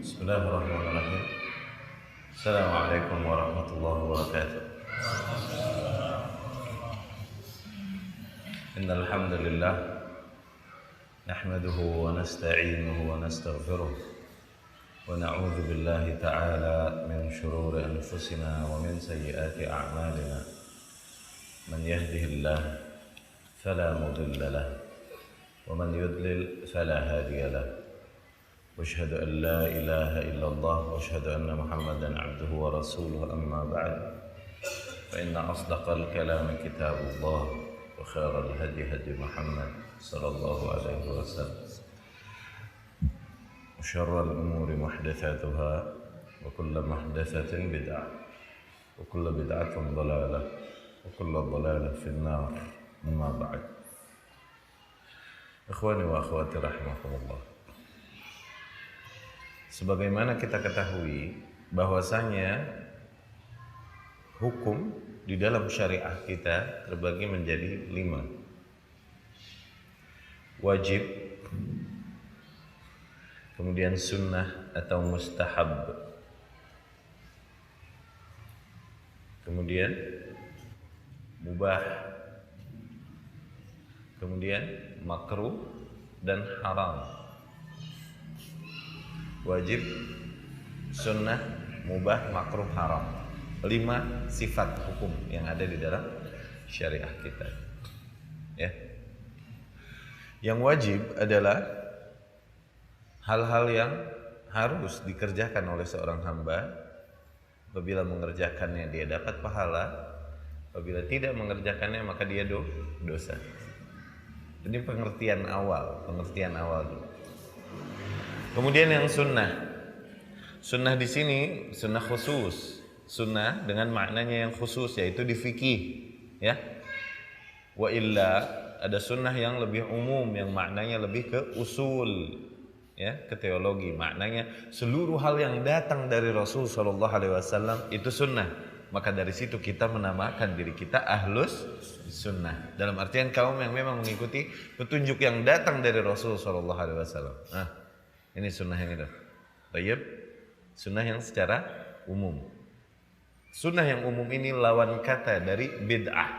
Bismillahirrahmanirrahim. Assalamualaikum warahmatullahi wabarakatuh. Innal hamdalillah nahmaduhu wa nasta'inuhu wa nastaghfiruh wa na'udzu billahi ta'ala min shururi anfusina wa min sayyiati a'malina. Man yahdihillah fala mudilla lahu wa man yudlil fala hadiya lahu. واشهد ان لا اله الا الله واشهد ان محمدا عبده ورسوله اما بعد فان اصدق الكلام كتاب الله وخير الهدي هدي محمد صلى الله عليه وسلم وشر الامور محدثاتها وكل محدثه بدعه وكل بدعه ضلاله وكل ضلاله في النار اما بعد. Ikhwani wa akhwati rahimakumullah. Sebagaimana kita ketahui bahwasanya hukum di dalam syariah kita terbagi menjadi 5. Wajib, kemudian sunnah atau mustahab, kemudian mubah, kemudian makruh dan haram. Wajib, sunnah, mubah, makruh, haram. 5 sifat hukum yang ada di dalam syariah kita. Ya. Yang wajib adalah hal-hal yang harus dikerjakan oleh seorang hamba. Apabila mengerjakannya dia dapat pahala, apabila tidak mengerjakannya maka dia dosa. Ini pengertian awal dulu. Kemudian yang sunnah. Sunnah di sini sunnah khusus. Sunnah dengan maknanya yang khusus yaitu di fikih, ya. Wa illa ada sunnah yang lebih umum yang maknanya lebih ke usul, ya, ke teologi. Maknanya seluruh hal yang datang dari Rasul sallallahu alaihi wasallam itu sunnah. Maka dari situ kita menamakan diri kita ahlus sunnah. Dalam artian kaum yang memang mengikuti petunjuk yang datang dari Rasul sallallahu alaihi wasallam. Ini sunnah yang itu. Baik. Sunnah yang secara umum. Sunnah yang umum ini lawan kata dari bid'ah.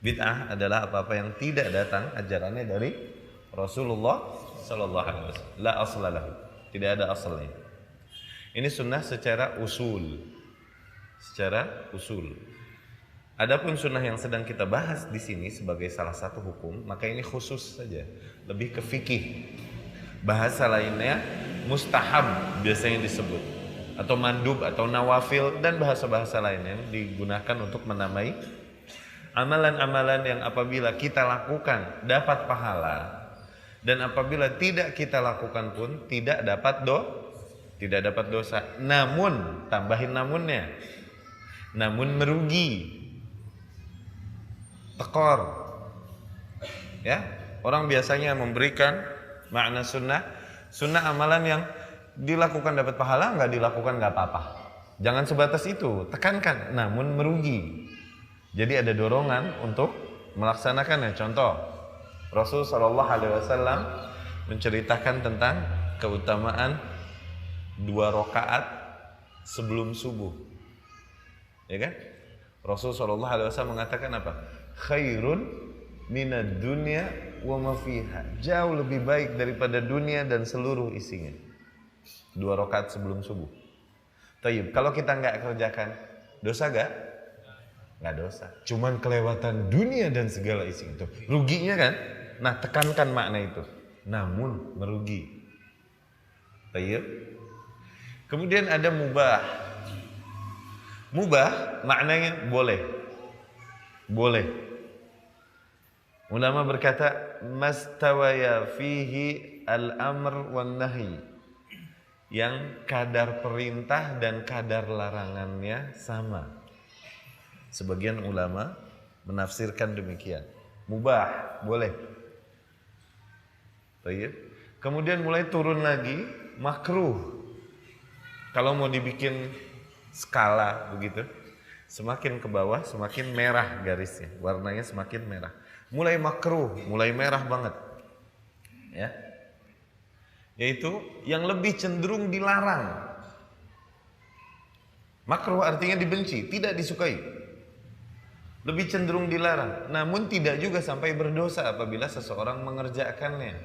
Bid'ah adalah apa-apa yang tidak datang ajarannya dari Rasulullah sallallahu alaihi wasallam. La asla lahu. Tidak ada asalnya. Ini sunnah secara usul. Secara usul. Adapun sunnah yang sedang kita bahas di sini sebagai salah satu hukum, maka ini khusus saja, lebih ke fikih. Bahasa lainnya mustahab biasanya disebut, atau mandub atau nawafil, dan bahasa-bahasa lainnya digunakan untuk menamai amalan-amalan yang apabila kita lakukan dapat pahala, dan apabila tidak kita lakukan pun tidak dapat dosa. Namun, tambahin namunnya, namun merugi, tekor. Ya, orang biasanya memberikan makna sunnah amalan yang dilakukan dapat pahala, nggak dilakukan nggak apa-apa. Jangan sebatas itu, tekankan namun merugi. Jadi ada dorongan untuk melaksanakannya. Contoh, Rasul sallallahu alaihi wasallam menceritakan tentang keutamaan 2 rakaat sebelum subuh. Ya kan? Rasul sallallahu alaihi wasallam mengatakan apa? Khairun minad dunya wa ma fiha. Jauh lebih baik daripada dunia dan seluruh isinya. 2 rakaat sebelum subuh. Tayyib, kalau kita nggak kerjakan, dosa nggak? Nggak dosa. Cuman kelewatan dunia dan segala isi itu. Ruginya kan? Nah, tekankan makna itu. Namun merugi. Tayyib. Kemudian ada mubah. Mubah maknanya boleh. Boleh. Ulama berkata mastawaya fihi al-amr wan nahi, yang kadar perintah dan kadar larangannya sama. Sebagian ulama menafsirkan demikian. Mubah, boleh. Baik. Kemudian mulai turun lagi makruh. Kalau mau dibikin skala begitu, semakin ke bawah semakin merah garisnya, warnanya semakin merah. Mulai makruh, mulai merah banget. Ya. yaitu yang lebih cenderung dilarang. Makruh artinya dibenci, tidak disukai. Lebih cenderung dilarang, namun tidak juga sampai berdosa apabila seseorang mengerjakannya.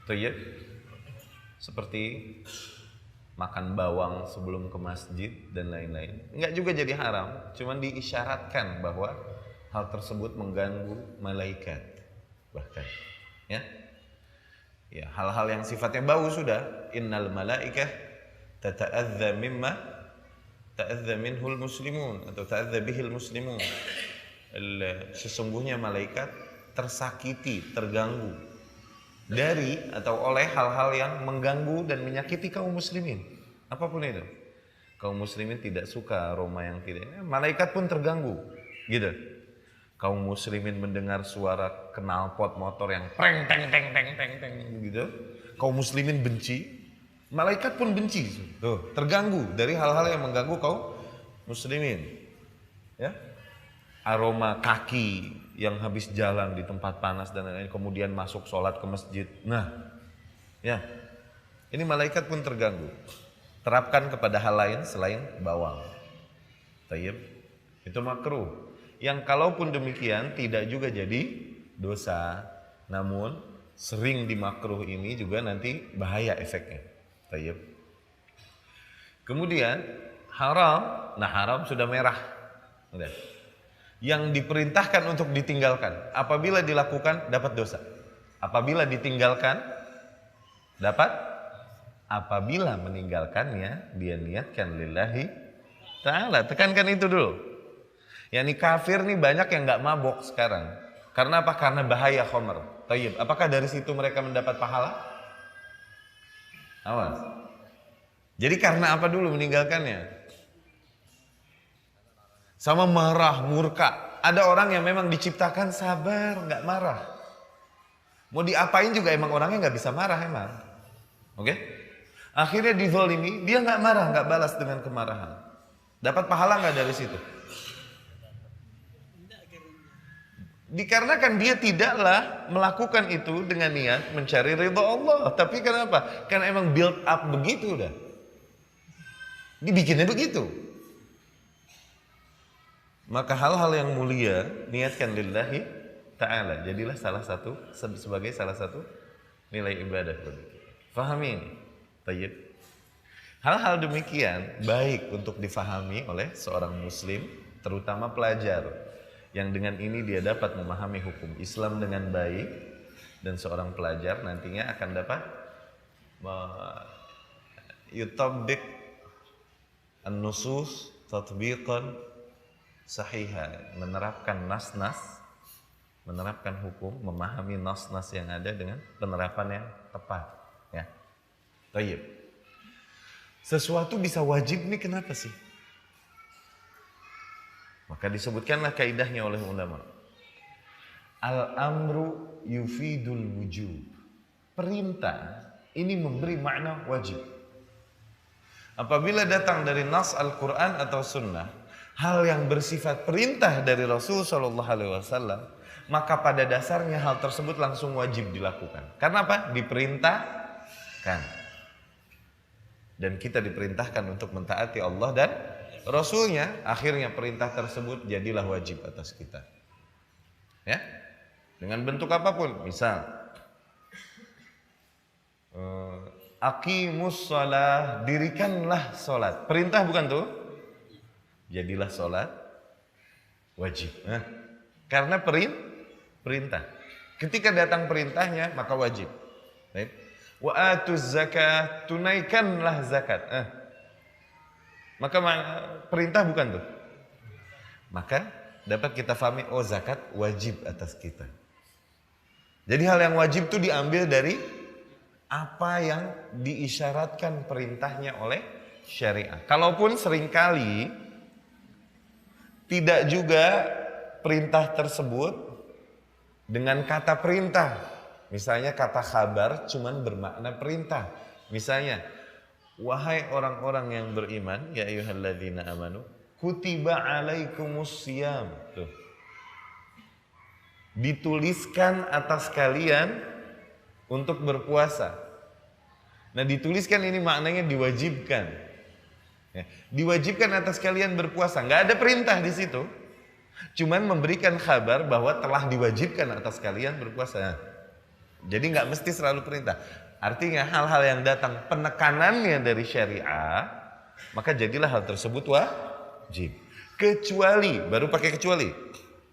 Tayyib. Seperti makan bawang sebelum ke masjid dan lain-lain. Enggak juga jadi haram, cuman diisyaratkan bahwa hal tersebut mengganggu malaikat. Bahkan ya. Ya, hal-hal yang sifatnya bau sudah, innal malaikah tata'adza mimma ta'adza minhul muslimun atau ta'adza bihil muslimun. Sesungguhnya malaikat tersakiti, terganggu dari atau oleh hal-hal yang mengganggu dan menyakiti kaum muslimin. Apapun itu. Kaum muslimin tidak suka aroma yang tidak. Malaikat pun terganggu. Gitu. Kaum muslimin mendengar suara knalpot motor yang preng teng teng teng teng teng gitu. Kaum muslimin benci, malaikat pun benci. Tuh, terganggu dari hal-hal yang mengganggu kaum muslimin. Ya. Aroma kaki yang habis jalan di tempat panas dan lain-lain kemudian masuk sholat ke masjid. Nah, ya. Ini malaikat pun terganggu. Terapkan kepada hal lain selain bawang. Tayyib. Itu makruh. Yang kalaupun demikian tidak juga jadi dosa, namun sering dimakruh ini juga nanti bahaya efeknya. Tayyib. Kemudian haram, nah haram sudah merah. Udah. Yang diperintahkan untuk ditinggalkan, apabila dilakukan dapat dosa. Apabila ditinggalkan dapat, apabila meninggalkannya dia niatkan lillahi ta'ala. Tekankan itu dulu. Yani kafir nih banyak yang nggak mabok sekarang. Karena apa? Karena bahaya khamr. Tayyib. Apakah dari situ mereka mendapat pahala? Awas. Jadi karena apa dulu meninggalkannya? Sama marah, murka. Ada orang yang memang diciptakan sabar, nggak marah. Mau diapain juga emang orangnya nggak bisa marah emang. Oke? Akhirnya dizolimi, dia nggak marah, nggak balas dengan kemarahan. Dapat pahala nggak dari situ? Dikarenakan dia tidaklah melakukan itu dengan niat mencari ridha Allah. Tapi kenapa? Karena emang build up begitu udah. Dibikinnya begitu. Maka hal-hal yang mulia niatkan lillahi ta'ala. Jadilah salah satu sebagai salah satu nilai ibadah. Fahami ini. Tayyib. Hal-hal demikian baik untuk difahami oleh seorang muslim, terutama pelajar. Yang dengan ini dia dapat memahami hukum Islam dengan baik, dan seorang pelajar nantinya akan dapat yutabbiq an-nusus tatbiqan sahiha, menerapkan nas-nas, menerapkan hukum, memahami nas-nas yang ada dengan penerapan yang tepat, ya. Tayyib. Sesuatu bisa wajib nih kenapa sih? Maka disebutkanlah kaidahnya oleh ulama. Al-amru yufidul wujub. Perintah ini memberi makna wajib. Apabila datang dari nas Al-Quran atau sunnah, hal yang bersifat perintah dari Rasul SAW, maka pada dasarnya hal tersebut langsung wajib dilakukan. Karena apa? Diperintahkan. Dan kita diperintahkan untuk mentaati Allah dan Rasulnya, akhirnya perintah tersebut jadilah wajib atas kita. Ya, dengan bentuk apapun, misal aqimus shalah, dirikanlah sholat. Perintah bukan tuh? Jadilah sholat wajib. Karena perintah. Ketika datang perintahnya maka wajib. Baik. Wa atuz zakat, tunaikanlah zakat. Maka perintah bukan tuh. Maka dapat kita fahami, oh zakat wajib atas kita. Jadi hal yang wajib itu diambil dari apa yang diisyaratkan perintahnya oleh syariat. Kalaupun seringkali tidak juga perintah tersebut dengan kata perintah. Misalnya kata khabar cuman bermakna perintah. Misalnya, wahai orang-orang yang beriman, ya ayyuhalladzina amanu, kutiba alaikumus syiyam. Tuh. Dituliskan atas kalian untuk berpuasa. Nah, dituliskan ini maknanya diwajibkan. Ya, diwajibkan atas kalian berpuasa. Nggak ada perintah di situ. Cuman memberikan kabar bahwa telah diwajibkan atas kalian berpuasa. Jadi nggak mesti selalu perintah. Artinya hal-hal yang datang penekanannya dari syariah, maka jadilah hal tersebut wajib. Kecuali, baru pakai kecuali.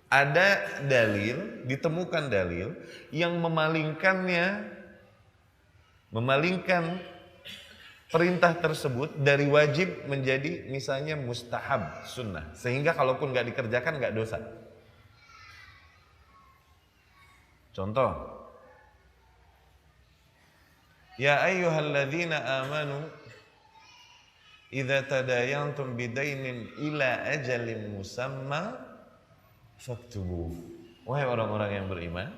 Ada dalil, ditemukan dalil yang memalingkan perintah tersebut dari wajib menjadi misalnya mustahab, sunnah. Sehingga kalaupun nggak dikerjakan nggak dosa. Contoh, ya ayyuhalladzina amanu idza tadayantum bidainin ila ajalin musamma faktubu. Wahai orang-orang yang beriman,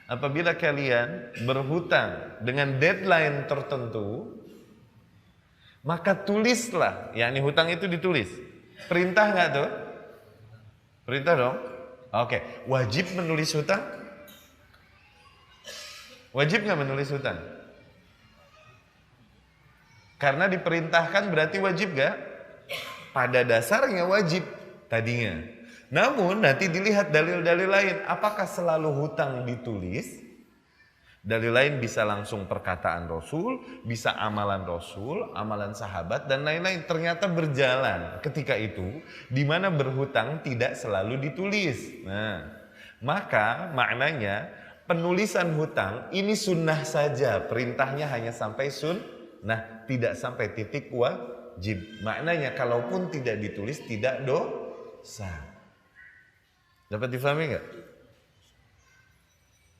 apabila kalian berhutang dengan deadline tertentu, maka tulislah. Yakni hutang itu ditulis. Perintah nggak tuh? Perintah dong. Oke, wajib menulis hutang? Wajib nggak menulis hutang? Karena diperintahkan berarti wajib gak? Pada dasarnya wajib tadinya. Namun nanti dilihat dalil-dalil lain. Apakah selalu hutang ditulis? Dalil lain bisa langsung perkataan Rasul, bisa amalan Rasul, amalan sahabat, dan lain-lain. Ternyata berjalan ketika itu, di mana berhutang tidak selalu ditulis. Nah, maka maknanya penulisan hutang ini sunnah saja. Perintahnya hanya sampai sunnah, tidak sampai titik wajib. Maknanya kalaupun tidak ditulis tidak dosa. Dapat difahami nggak?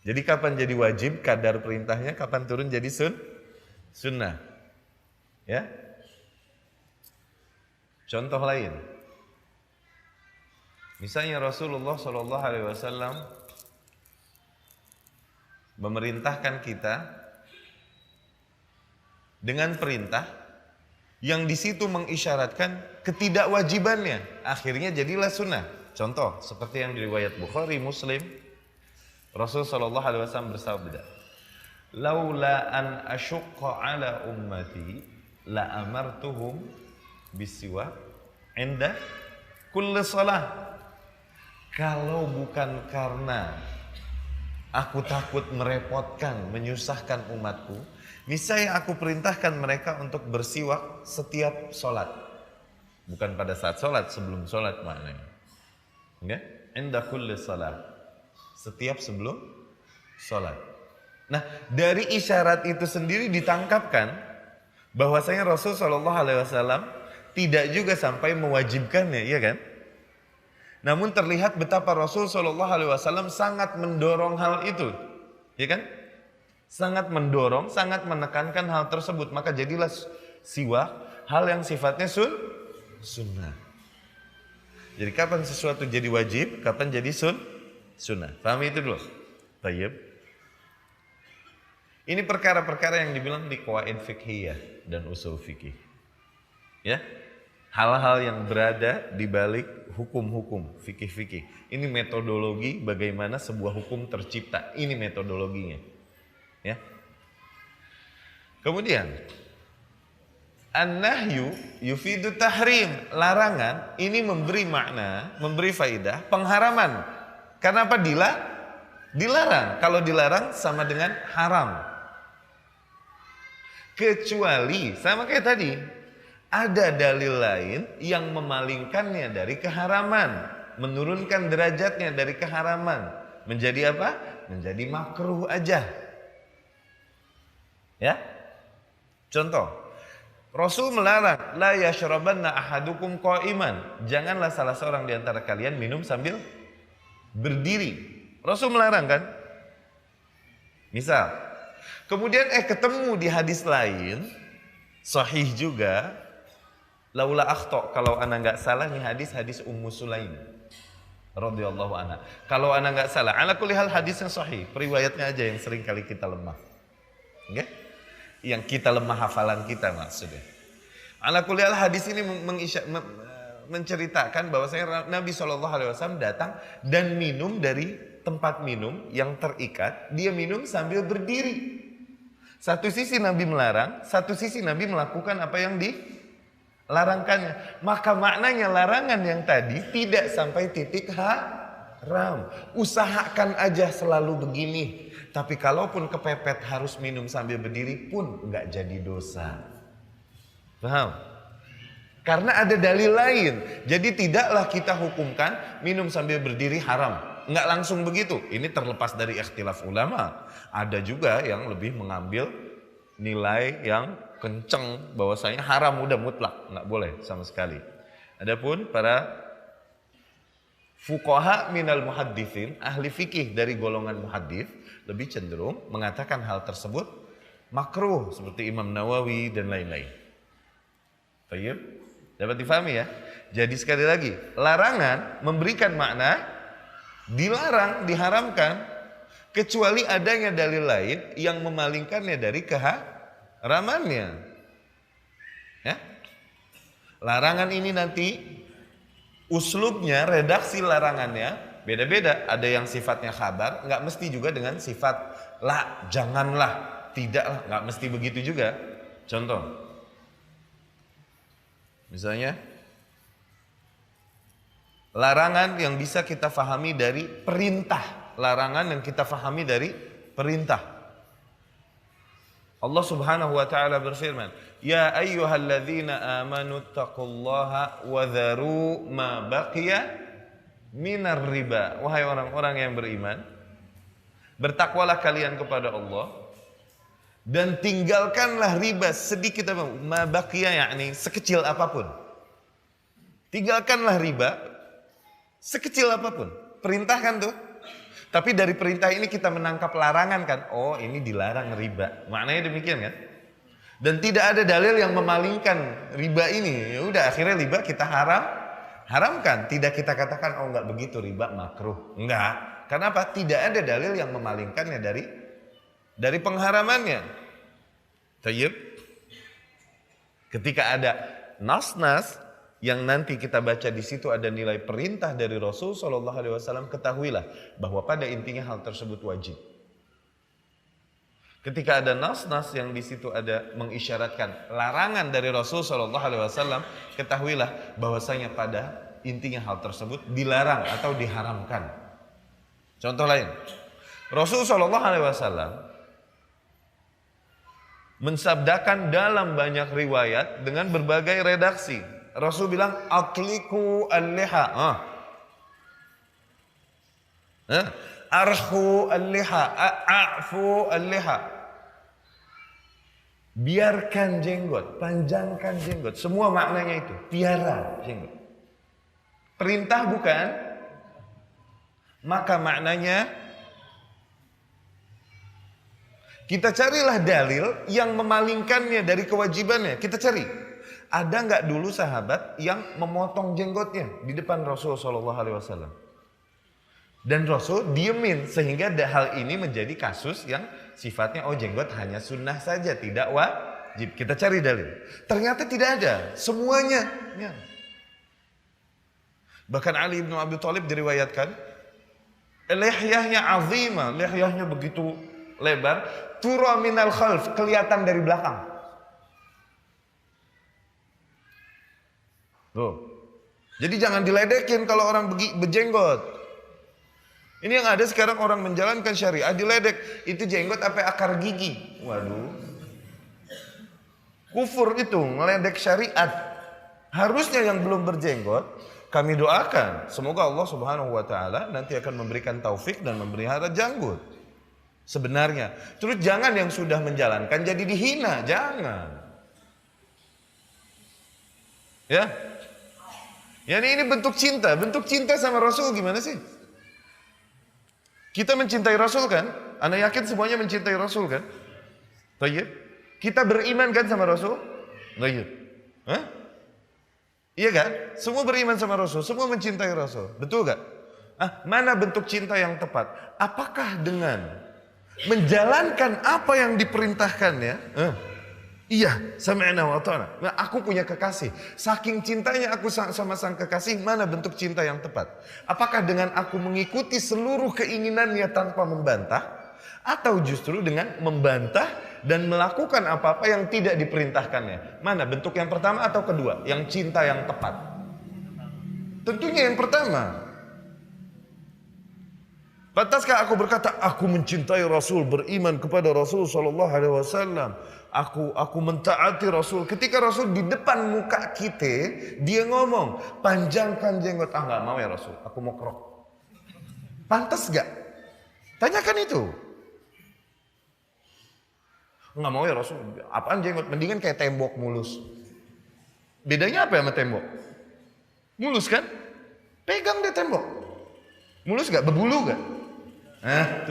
Jadi kapan jadi wajib kadar perintahnya, kapan turun jadi sunnah. Ya. Contoh lain. Misalnya Rasulullah SAW memerintahkan kita dengan perintah yang di situ mengisyaratkan ketidakwajibannya, akhirnya jadilah sunnah. Contoh seperti yang diriwayat Bukhari, Muslim. Rasul sallallahu alaihi wasallam bersabda, "Laula an asyqa ala ummati la amartuhum bisiwak inda kulli shalah." Kalau bukan karena aku takut merepotkan, menyusahkan umatku, niscaya aku perintahkan mereka untuk bersiwak setiap sholat. Bukan pada saat sholat, sebelum sholat maknanya. Enggak? Inda kulli shalah. Setiap sebelum sholat. Nah, dari isyarat itu sendiri ditangkapkan bahwasanya Rasul Shallallahu Alaihi Wasallam tidak juga sampai mewajibkannya, iya kan? Namun terlihat betapa Rasul Shallallahu Alaihi Wasallam sangat mendorong hal itu, ya kan? Sangat mendorong, sangat menekankan hal tersebut. Maka jadilah siwak hal yang sifatnya sunnah. Jadi kapan sesuatu jadi wajib, kapan jadi sunnah. Pahami itu dulu. Tayyib. Ini perkara-perkara yang dibilang di qawaid fiqhiyah dan usul fikih. Ya. Hal-hal yang berada di balik hukum-hukum fikih-fikih. Ini metodologi bagaimana sebuah hukum tercipta. Ini metodologinya. Ya. Kemudian an-nahyu yufidu tahrim. Larangan ini memberi makna, memberi faidah pengharaman. Karena apa? Dilarang. Kalau dilarang sama dengan haram. Kecuali, sama kayak tadi, ada dalil lain yang memalingkannya dari keharaman. Menurunkan derajatnya dari keharaman. Menjadi apa? Menjadi makruh aja. Ya? Contoh. Rasul melarang, la yashrabanna ahadukum qa'iman. Janganlah salah seorang di antara kalian minum sambil berdiri. Rasul melarang kan? Misal. Kemudian ketemu di hadis lain, sahih juga, laula akhta, kalau ana enggak salah nih hadis Ummu Sulaim radhiyallahu anha. Kalau ana enggak salah, ala kulli hal hadisnya sahih, periwayatnya aja yang sering kali kita lemah. Oke? Yang kita lemah hafalan kita maksudnya. Ala kulli hal hadis ini menceritakan bahwasanya Nabi SAW datang dan minum dari tempat minum yang terikat. Dia minum sambil berdiri. Satu sisi Nabi melarang, satu sisi Nabi melakukan apa yang dilarangkannya. Maka maknanya larangan yang tadi tidak sampai titik haram. Usahakan aja selalu begini. Tapi kalaupun kepepet harus minum sambil berdiri pun nggak jadi dosa. Paham? Karena ada dalil lain. Jadi tidaklah kita hukumkan minum sambil berdiri haram. Nggak langsung begitu. Ini terlepas dari ikhtilaf ulama. Ada juga yang lebih mengambil nilai yang kenceng bahwasanya haram udah mutlak, nggak boleh sama sekali. Adapun para fuqaha minal muhadditsin, ahli fikih dari golongan muhaddits lebih cenderung mengatakan hal tersebut makruh seperti Imam Nawawi dan lain-lain. Baik, dapat difahami ya? Jadi sekali lagi, larangan memberikan makna dilarang, diharamkan kecuali adanya dalil lain yang memalingkannya dari keharamannya. Ya? Larangan ini nanti uslubnya, redaksi larangannya beda-beda. Ada yang sifatnya khabar, nggak mesti juga dengan sifat la, janganlah, tidaklah, nggak mesti begitu juga. Contoh, misalnya larangan yang bisa kita fahami dari perintah. Larangan yang kita fahami dari perintah. Allah Subhanahu wa taala berfirman, "Ya ayyuhalladzina amanu taqullaha wa dharu ma baqiya minar riba." Wahai orang-orang yang beriman, bertakwalah kalian kepada Allah dan tinggalkanlah riba sedikit apa? Ma baqiya, yakni sekecil apapun. Tinggalkanlah riba sekecil apapun. Perintahkan tuh. Tapi dari perintah ini kita menangkap larangan kan. Oh, ini dilarang riba. Maknanya demikian kan. Dan tidak ada dalil yang memalingkan riba ini. Ya udah, akhirnya riba kita haramkan. Tidak kita katakan oh enggak begitu, riba makruh. Enggak. Kenapa? Tidak ada dalil yang memalingkannya dari pengharamannya. Tayyib. Ketika ada nas-nas yang nanti kita baca di situ ada nilai perintah dari Rasul Shallallahu Alaihi Wasallam, ketahuilah bahwa pada intinya hal tersebut wajib. Ketika ada nas-nas yang di situ ada mengisyaratkan larangan dari Rasul Shallallahu Alaihi Wasallam, ketahuilah bahwasanya pada intinya hal tersebut dilarang atau diharamkan. Contoh lain, Rasul Shallallahu Alaihi Wasallam mensabdakan dalam banyak riwayat dengan berbagai redaksi. Rasul bilang atliku al-liha, arhu al-liha, a'fu al-liha. Biarkan jenggot, panjangkan jenggot. Semua maknanya itu, piara jenggot. Perintah bukan? Maka maknanya kita carilah dalil yang memalingkannya dari kewajibannya. Kita cari. Ada nggak dulu sahabat yang memotong jenggotnya di depan Rasul Shallallahu Alaihi Wasallam? Dan Rasul diemin sehingga hal ini menjadi kasus yang sifatnya oh jenggot hanya sunnah saja, tidak wajib. Kita cari dalil. Ternyata tidak ada semuanya. Ya. Bahkan Ali bin Abi Thalib diriwayatkan lihyahnya azimah, lihyahnya begitu lebar, tura minal khalf, kelihatan dari belakang. Tuh. Jadi jangan diledekin kalau orang berjenggot. Ini yang ada sekarang orang menjalankan syariah diledek. Itu jenggot apa akar gigi? Waduh. Kufur itu, ngeledek syariat. Harusnya yang belum berjenggot, kami doakan. Semoga Allah Subhanahu wa Ta'ala nanti akan memberikan taufik dan memelihara janggut. Sebenarnya. Terus jangan yang sudah menjalankan jadi dihina. Jangan. Ya. Ya ini bentuk cinta. Bentuk cinta sama Rasul gimana sih? Kita mencintai Rasul kan? Anda yakin semuanya mencintai Rasul kan? Tayyib. Kita beriman kan sama Rasul? Tayyib. Hah? Iya kan? Semua beriman sama Rasul. Semua mencintai Rasul. Betul gak? Mana bentuk cinta yang tepat? Apakah dengan menjalankan apa yang diperintahkannya? Iya, sami'na wa ata'na. Nah, aku punya kekasih. Saking cintanya aku sama sang kekasih, mana bentuk cinta yang tepat? Apakah dengan aku mengikuti seluruh keinginannya tanpa membantah? Atau justru dengan membantah dan melakukan apa-apa yang tidak diperintahkannya. Mana bentuk yang pertama atau kedua? Yang cinta yang tepat. Tentunya yang pertama. Pantaskah aku berkata, aku mencintai Rasul, beriman kepada Rasul Sallallahu Alaihi Wasallam. Aku mentaati Rasul. Ketika Rasul di depan muka kita, dia ngomong, panjangkan jenggot. Nggak mau ya Rasul, aku mau kerok. Pantas gak? Tanyakan itu. Nggak mau ya Rasul, apaan jenggot? Mendingan kayak tembok mulus. Bedanya apa sama tembok? Mulus kan? Pegang deh tembok. Mulus gak? Berbulu gak?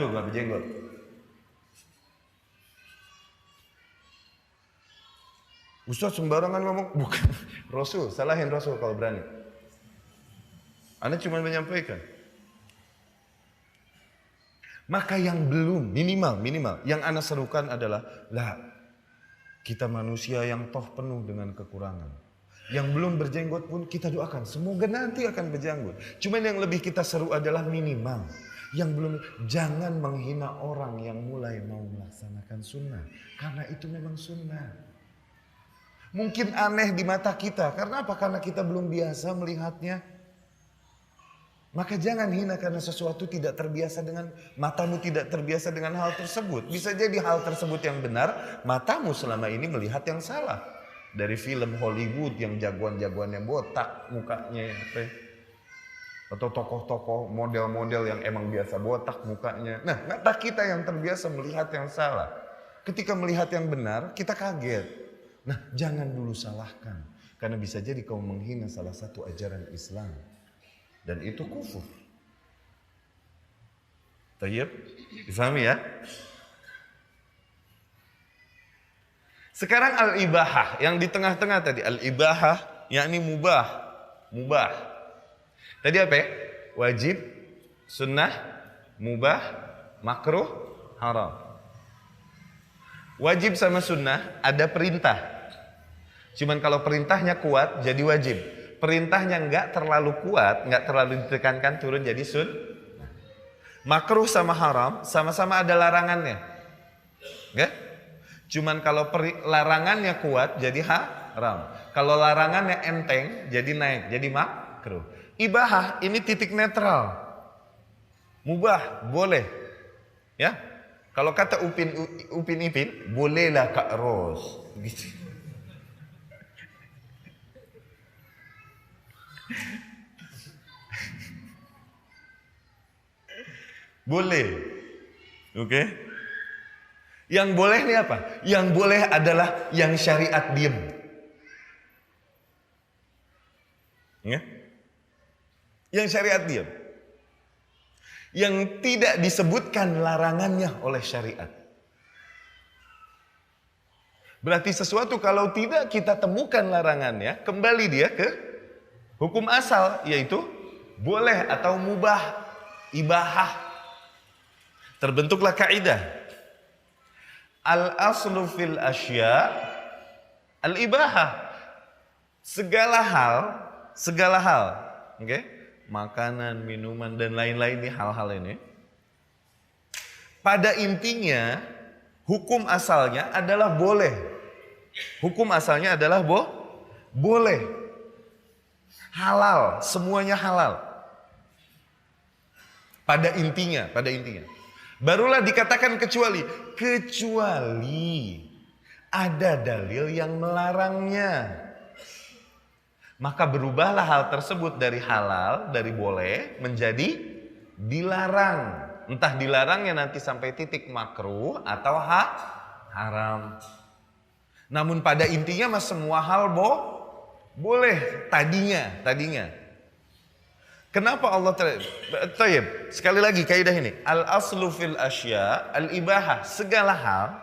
Tuh gak berjenggot. Ustaz sembarangan ngomong. Bukan. Rasul, salahin Rasul kalau berani. Anda cuma menyampaikan. Maka yang belum, minimal, yang Anda serukan adalah, kita manusia yang toh penuh dengan kekurangan. Yang belum berjenggot pun kita doakan, semoga nanti akan berjenggot. Cuman yang lebih kita seru adalah minimal. Yang belum, jangan menghina orang yang mulai mau melaksanakan sunnah. Karena itu memang sunnah. Mungkin aneh di mata kita, karena apa? Karena kita belum biasa melihatnya. Maka jangan hina karena sesuatu tidak terbiasa dengan, matamu tidak terbiasa dengan hal tersebut. Bisa jadi hal tersebut yang benar, matamu selama ini melihat yang salah. Dari film Hollywood yang jagoan-jagoannya botak mukanya, atau tokoh-tokoh model-model yang emang biasa botak mukanya. Nah, mata kita yang terbiasa melihat yang salah. Ketika melihat yang benar, kita kaget. Nah, jangan dulu salahkan. Karena bisa jadi kau menghina salah satu ajaran Islam. Dan itu kufur. Tayyib, difahami ya? Sekarang al-ibahah, yang di tengah-tengah tadi. Al-ibahah, yakni mubah. Tadi apa ya? Wajib, sunnah, mubah, makruh, haram. Wajib sama sunnah ada perintah. Cuman kalau perintahnya kuat jadi wajib. Perintahnya enggak terlalu kuat, enggak terlalu ditekankan, turun jadi sunnah. Makruh sama haram sama-sama ada larangannya. Enggak? Cuman kalau larangannya kuat jadi haram. Kalau larangannya enteng jadi naik, jadi makruh. Ibahah ini titik netral. Mubah boleh. Ya. Kalau kata Upin Ipin, bolehlah Kak Ros. Gitu. Boleh. Oke. Yang boleh ini apa? Yang boleh adalah yang syariat diem. Ya? Yang syariat diem. Yang tidak disebutkan larangannya oleh syariat. Berarti sesuatu kalau tidak kita temukan larangannya, kembali dia ke hukum asal, yaitu boleh atau mubah, ibahah. Terbentuklah kaidah. Al-aslu fil asya al-ibahah. Segala hal, oke? Makanan, minuman dan lain-lain ini hal-hal ini. Pada intinya hukum asalnya adalah boleh. Hukum asalnya adalah boleh. Halal, semuanya halal. Pada intinya. Barulah dikatakan kecuali ada dalil yang melarangnya. Maka berubahlah hal tersebut dari halal, dari boleh menjadi dilarang. Entah dilarangnya nanti sampai titik makruh atau haram. Namun pada intinya mas semua hal boleh tadinya. Kenapa Allah Tayyib, sekali lagi kaidah ini. Al-aslu fil asya al-ibahah. Segala hal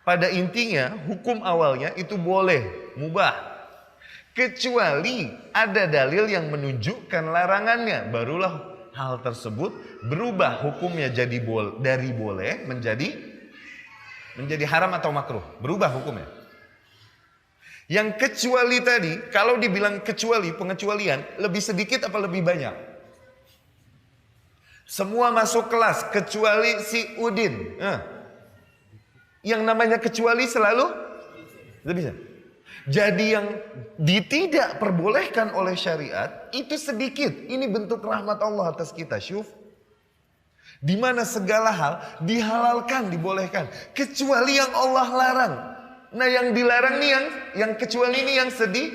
pada intinya hukum awalnya itu boleh, mubah. Kecuali ada dalil yang menunjukkan larangannya, barulah hal tersebut berubah hukumnya jadi dari boleh menjadi haram atau makruh. Berubah hukumnya. Yang kecuali tadi, kalau dibilang kecuali, pengecualian, lebih sedikit apa lebih banyak? Semua masuk kelas kecuali si Udin. Yang namanya kecuali selalu tidak bisa. Jadi yang tidak perbolehkan oleh syariat itu sedikit. Ini bentuk rahmat Allah atas kita. Syuf. Di mana segala hal dihalalkan, dibolehkan. Kecuali yang Allah larang. Nah yang dilarang nih yang kecuali ini yang sedih.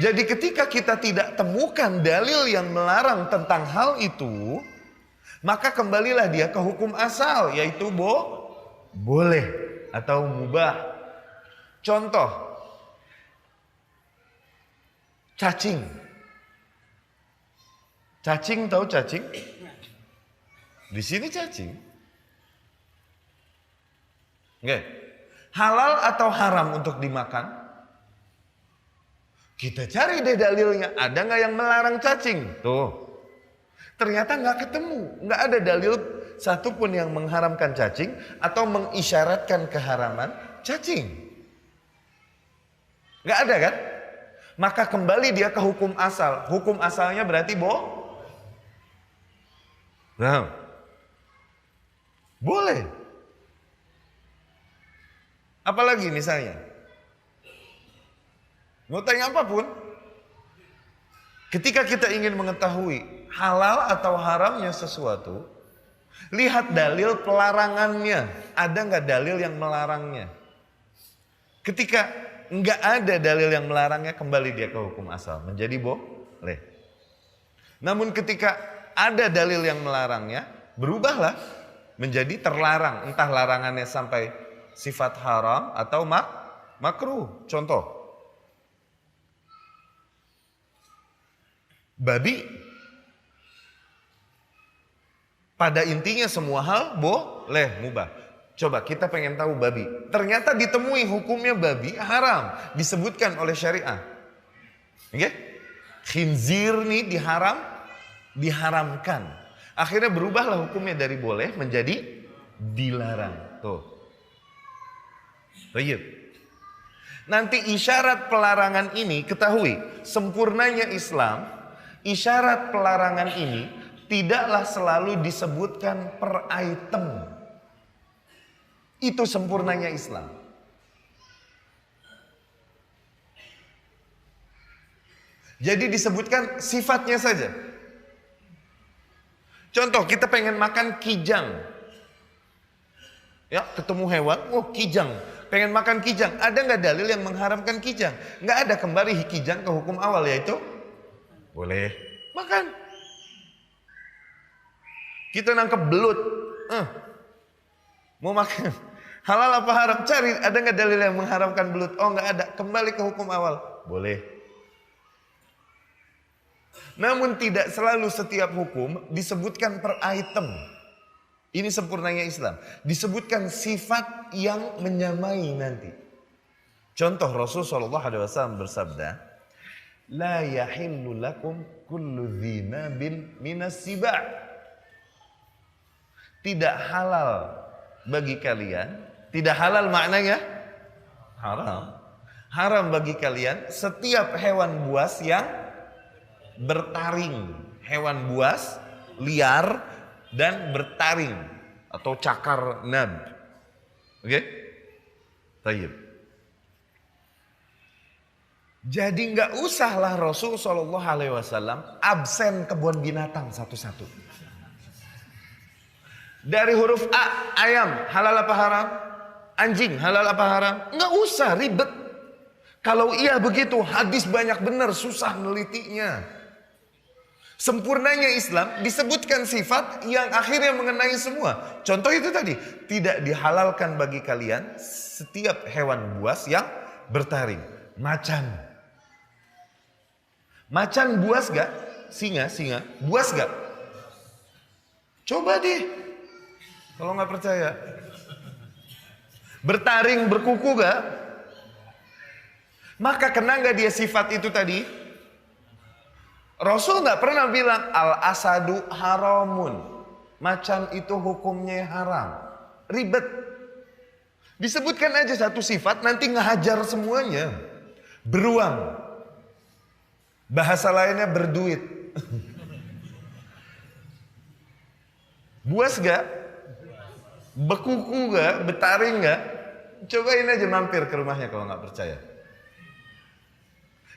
Jadi ketika kita tidak temukan dalil yang melarang tentang hal itu, maka kembalilah dia ke hukum asal, yaitu boleh atau mubah. Contoh, cacing. Cacing, tahu cacing? Di sini cacing. Oke. Halal atau haram untuk dimakan? Kita cari deh dalilnya. Ada nggak yang melarang cacing? Tuh. Ternyata nggak ketemu. Nggak ada dalil satupun yang mengharamkan cacing atau mengisyaratkan keharaman cacing. Nggak ada kan? Maka kembali dia ke hukum asal. Hukum asalnya berarti nah, boleh. Apalagi misalnya, mau tanya apapun, ketika kita ingin mengetahui halal atau haramnya sesuatu, lihat dalil pelarangannya. Ada nggak dalil yang melarangnya? Ketika nggak ada dalil yang melarangnya, kembali dia ke hukum asal, menjadi boleh. Namun ketika ada dalil yang melarangnya, berubahlah menjadi terlarang. Entah larangannya sampai sifat haram atau makruh. Contoh, babi. Pada intinya semua hal boleh, mubah. Coba kita pengen tahu babi. Ternyata ditemui hukumnya babi haram. Disebutkan oleh syariah. Oke? Khinzir nih diharamkan. Akhirnya berubahlah hukumnya dari boleh menjadi dilarang. Tuh. Baik. Nanti isyarat pelarangan ini ketahui. Sempurnanya Islam, isyarat pelarangan ini tidaklah selalu disebutkan per item. Itu sempurnanya Islam. Jadi disebutkan sifatnya saja. Contoh, kita pengen makan kijang. Ya, ketemu hewan, kijang. Pengen makan kijang. Ada nggak dalil yang mengharamkan kijang? Nggak ada. Kembali kijang ke hukum awal, yaitu boleh makan. Kita nangkep belut. Mau makan. Halal apa haram? Cari, ada nggak dalil yang mengharamkan belut? Oh nggak ada. Kembali ke hukum awal. Boleh. Namun tidak selalu setiap hukum disebutkan per item. Ini sempurnanya Islam. Disebutkan sifat yang menyamai nanti. Contoh Rasulullah SAW bersabda, La yahillu lakum kullu dhinabin minas siba'. Tidak halal bagi kalian. Tidak halal maknanya haram. Haram bagi kalian setiap hewan buas yang bertaring. Hewan buas liar dan bertaring atau cakar nab. Oke? Baik. Jadi nggak usahlah Rasul Shallallahu Alaihi Wasallam absen kebun binatang satu-satu. Dari huruf A, ayam halal apa haram? Anjing halal apa haram? Nggak usah ribet. Kalau iya begitu, hadis banyak benar, susah nelitinya. Sempurnanya Islam disebutkan sifat yang akhirnya mengenai semua. Contoh itu tadi, tidak dihalalkan bagi kalian setiap hewan buas yang bertaring. Macan. Macan buas gak? Singa buas gak? Coba deh. Kalau gak percaya. Bertaring, berkuku gak? Maka kena gak dia sifat itu tadi? Rasul nggak pernah bilang al-asadu haramun. Macan itu hukumnya haram. Ribet. Disebutkan aja satu sifat, nanti ngehajar semuanya. Beruang. Bahasa lainnya berduit. Buas gak? Bekuku nggak? Betaring nggak? Cobain aja mampir ke rumahnya kalau nggak percaya.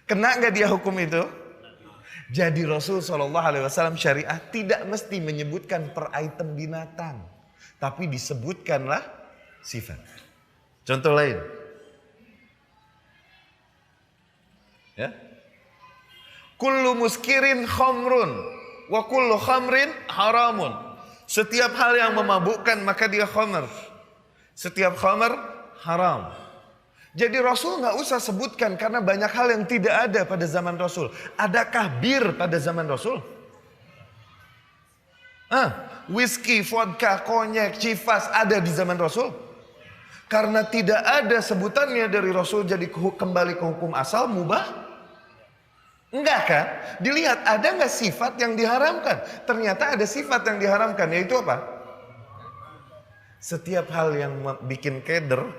Kena nggak dia hukum itu? Jadi Rasul SAW syariah tidak mesti menyebutkan per item binatang, tapi disebutkanlah sifat. Contoh lain, ya, kullu muskirin khamrun wa kullu khamrin haramun. Setiap hal yang memabukkan maka dia khamr. Setiap khamr haram. Jadi Rasul nggak usah sebutkan karena banyak hal yang tidak ada pada zaman Rasul. Adakah bir pada zaman Rasul? Whisky, vodka, konyek, civas ada di zaman Rasul? Karena tidak ada sebutannya dari Rasul jadi kembali ke hukum asal mubah? Enggak kan? Dilihat ada nggak sifat yang diharamkan? Ternyata ada sifat yang diharamkan, yaitu apa? Setiap hal yang bikin keder,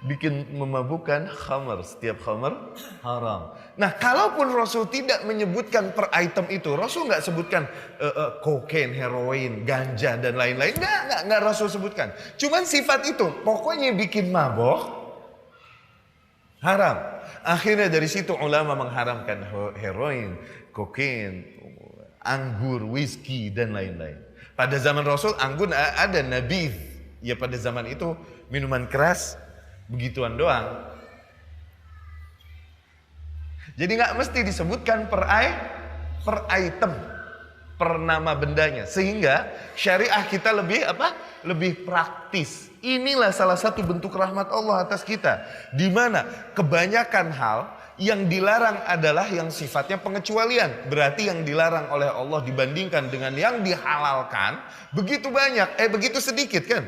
bikin memabukkan, khamar. Setiap khamar haram. Nah, kalaupun Rasul tidak menyebutkan per item itu, Rasul nggak sebutkan kokain, heroin, ganja dan lain-lain. Nggak Rasul sebutkan. Cuman sifat itu, pokoknya bikin mabok, haram. Akhirnya dari situ ulama mengharamkan heroin, kokain, anggur, whisky dan lain-lain. Pada zaman Rasul anggur ada nabidh. Ya pada zaman itu minuman keras begituan doang. Jadi nggak mesti disebutkan per item, per nama bendanya. Sehingga syariah kita lebih apa? Lebih praktis. Inilah salah satu bentuk rahmat Allah atas kita. Di mana kebanyakan hal yang dilarang adalah yang sifatnya pengecualian. Berarti yang dilarang oleh Allah dibandingkan dengan yang dihalalkan begitu banyak, begitu sedikit kan?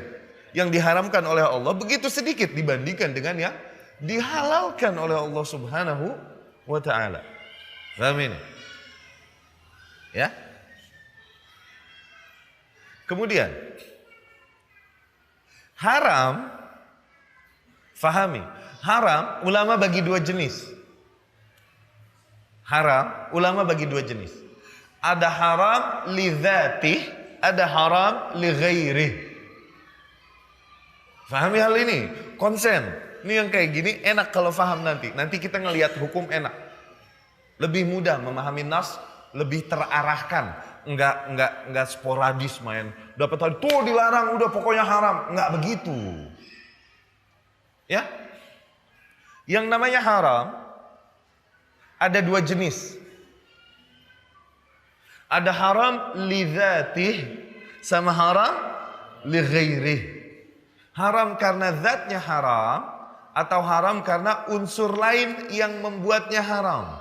Yang diharamkan oleh Allah begitu sedikit dibandingkan dengan yang dihalalkan oleh Allah Subhanahu wa ta'ala. Paham ini? Ya? Kemudian haram, fahami, haram ulama bagi dua jenis. Haram ulama bagi dua jenis. Ada haram li dzatih, ada haram li ghairih. Fahami hal ini, konsen. Ini yang kayak gini enak kalau faham nanti. Nanti kita ngelihat hukum enak. Lebih mudah memahami nas, lebih terarahkan. Enggak sporadis main. Dapat hal tuh dilarang, udah pokoknya haram. Enggak begitu. Ya? Yang namanya haram ada dua jenis. Ada haram li dzatih sama haram li ghairih. Haram karena zatnya haram atau haram karena unsur lain yang membuatnya haram.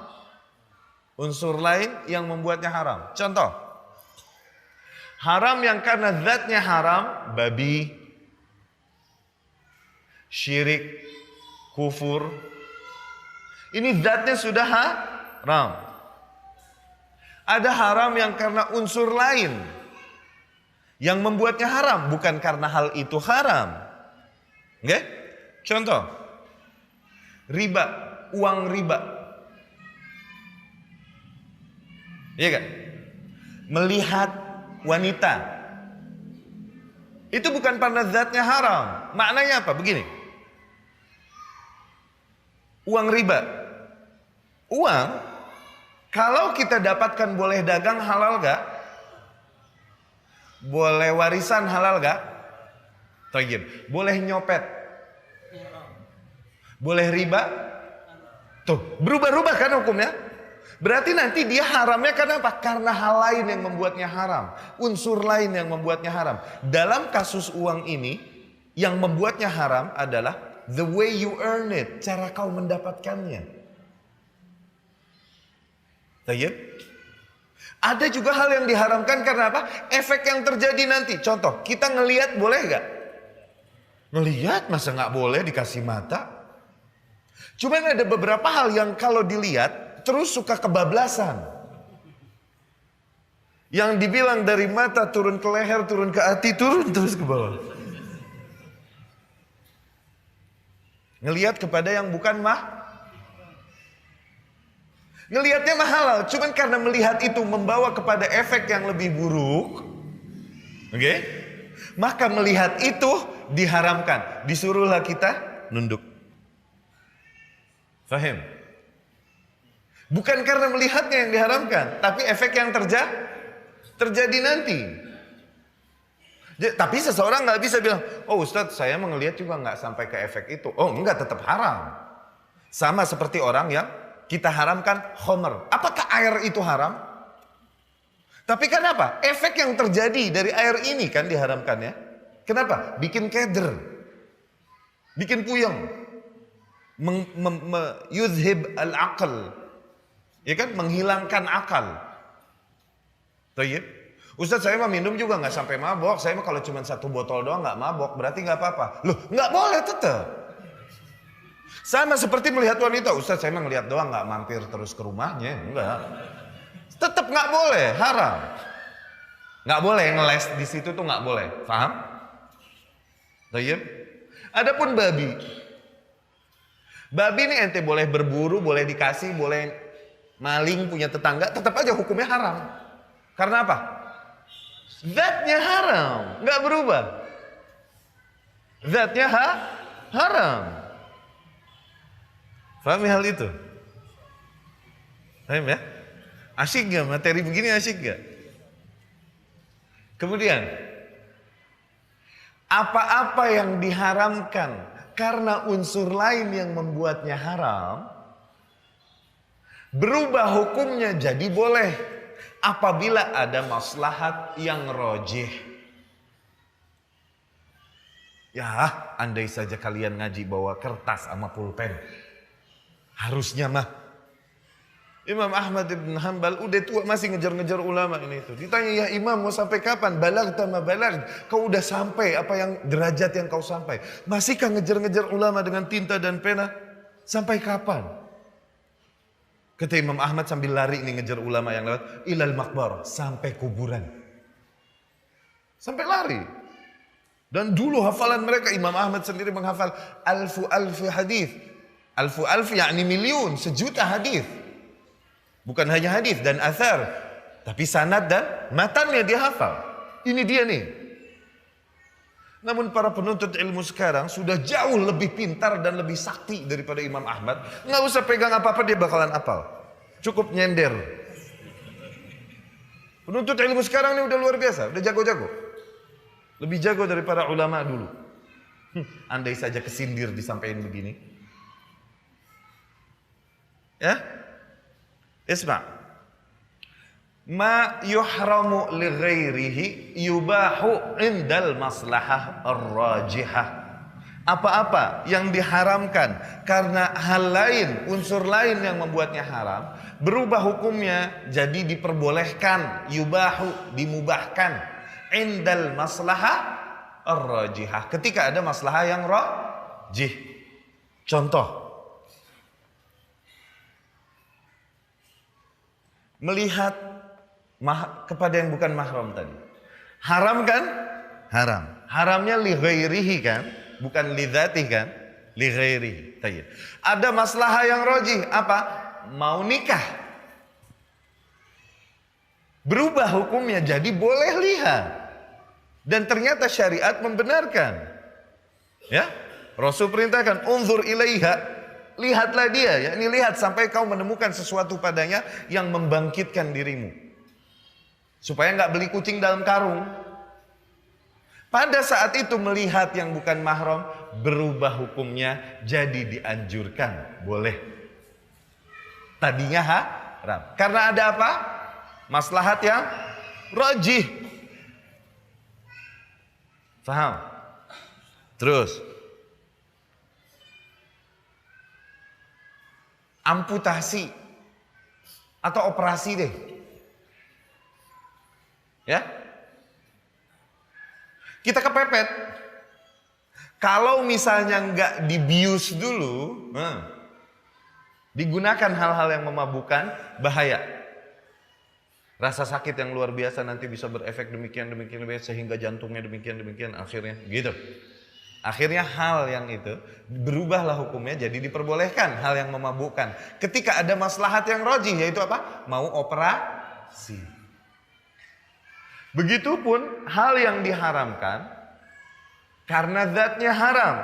Unsur lain yang membuatnya haram. Contoh, haram yang karena zatnya haram, babi, syirik, kufur. Ini zatnya sudah haram. Ada haram yang karena unsur lain yang membuatnya haram, bukan karena hal itu haram. Oke? Contoh, riba, uang riba. Iya kan? Melihat wanita. Itu bukan karena zatnya haram. Maknanya apa? Begini. Uang riba. Uang, kalau kita dapatkan boleh dagang halal gak? Boleh warisan halal gak? Thayyib. Boleh nyopet? Boleh riba? Tuh, berubah-ubah kan hukumnya? Berarti nanti dia haramnya karena apa? Karena hal lain yang membuatnya haram. Unsur lain yang membuatnya haram. Dalam kasus uang ini, yang membuatnya haram adalah the way you earn it. Cara kau mendapatkannya. Tayyib. Ada juga hal yang diharamkan karena apa? Efek yang terjadi nanti. Contoh, kita ngelihat boleh gak? Ngelihat masa gak boleh dikasih mata? Cuman ada beberapa hal yang kalau dilihat terus suka kebablasan. Yang dibilang dari mata turun ke leher, turun ke hati, turun terus ke bawah. Ngelihat kepada yang bukan ngelihatnya halal, cuman karena melihat itu membawa kepada efek yang lebih buruk. Oke? Maka melihat itu diharamkan. Disuruhlah kita nunduk. Fahim? Bukan karena melihatnya yang diharamkan, tapi efek yang terjadi nanti. Tapi seseorang nggak bisa bilang, oh Ustadz saya melihat juga nggak sampai ke efek itu. Oh enggak, tetap haram. Sama seperti orang yang kita haramkan khamr. Apakah air itu haram? Tapi kenapa? Efek yang terjadi dari air ini kan diharamkan ya. Kenapa? Bikin keder. Bikin puyeng. Yuzhib al-aql. Ya kan? Menghilangkan akal. Tayyib. Ustadz saya mah minum juga nggak sampai mabok. Saya mah kalau cuma 1 botol doang nggak mabok. Berarti nggak apa-apa. Loh nggak boleh tetap. Sama seperti melihat wanita. Ustadz saya mah ngelihat doang nggak mampir terus ke rumahnya. Enggak. Tetap nggak boleh. Haram. Nggak boleh ngeles di situ tuh nggak boleh. Paham? Tayyib. Adapun babi. Babi ini ente boleh berburu, boleh dikasih, boleh maling punya tetangga, tetap aja hukumnya haram. Karena apa? Zatnya haram, nggak berubah. Zatnya haram. Pahami hal itu? Paham ya? Asyik gak? Materi begini asyik gak? Kemudian, apa-apa yang diharamkan karena unsur lain yang membuatnya haram, berubah hukumnya jadi boleh apabila ada maslahat yang rojih. Ya, andai saja kalian ngaji bawa kertas sama pulpen, harusnya mah Imam Ahmad ibn Hanbal udah tua masih ngejar-ngejar ulama ini itu. Ditanya, ya Imam mau sampai kapan? Balagta ma balag. Kau udah sampai apa yang derajat yang kau sampai? Masihkah ngejar-ngejar ulama dengan tinta dan pena? Sampai kapan? Kata Imam Ahmad sambil lari nih ngejar ulama yang lewat. Ilal makbar. Sampai kuburan. Sampai lari. Dan dulu hafalan mereka, Imam Ahmad sendiri menghafal alfu hadis. Alfu yakni miliun, 1.000.000 hadis. Bukan hanya hadis dan athar, tapi sanad dan matannya dia hafal. Ini dia nih. Namun para penuntut ilmu sekarang sudah jauh lebih pintar dan lebih sakti daripada Imam Ahmad. Nggak usah pegang apa-apa dia bakalan hafal. Cukup nyender. Penuntut ilmu sekarang ini udah luar biasa, udah jago-jago. Lebih jago daripada ulama dulu. Andai saja kesindir disampaikan begini. Ya? Isma. Ma yuhramu li ghairihi yubahu indal maslahah ar-rajihah. Apa-apa yang diharamkan karena hal lain, unsur lain yang membuatnya haram, berubah hukumnya jadi diperbolehkan, yubahu, dimubahkan indal maslahah ar-rajihah. Ketika ada maslahah yang rajih. Contoh, melihat kepada yang bukan mahram tadi. Haram kan? Haram. Haramnya li ghairihi kan? Bukan li dzatihi kan? Li ghairihi. Tayyib. Ada maslahah yang rajih, apa? Mau nikah. Berubah hukumnya jadi boleh lihat. Dan ternyata syariat membenarkan. Ya? Rasul perintahkan unzur ilaiha. Lihatlah dia, ya ini lihat sampai kau menemukan sesuatu padanya yang membangkitkan dirimu. Supaya nggak beli kucing dalam karung. Pada saat itu melihat yang bukan mahram, berubah hukumnya jadi dianjurkan, boleh. Tadinya haram. Karena ada apa? Maslahat yang rajih. Faham? Terus. Amputasi atau operasi deh. Ya. Kita kepepet. Kalau misalnya nggak dibius dulu, digunakan hal-hal yang memabukkan, bahaya. Rasa sakit yang luar biasa nanti bisa berefek demikian sehingga jantungnya demikian akhirnya gitu. Akhirnya hal yang itu berubahlah hukumnya jadi diperbolehkan hal yang memabukkan. Ketika ada maslahat yang rajih yaitu apa? Mau operasi. Begitupun hal yang diharamkan karena zatnya haram,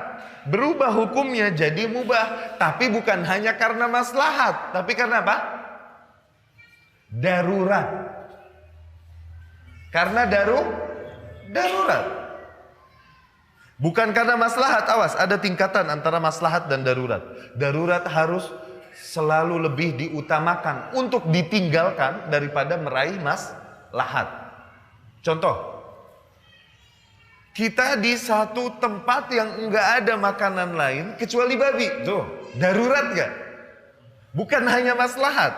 berubah hukumnya jadi mubah, tapi bukan hanya karena maslahat, tapi karena apa? Darurat. Karena darurat. Bukan karena maslahat, awas, ada tingkatan antara maslahat dan darurat. Darurat harus selalu lebih diutamakan untuk ditinggalkan daripada meraih maslahat. Contoh, kita di satu tempat yang enggak ada makanan lain kecuali babi. Tuh, darurat gak? Bukan hanya maslahat.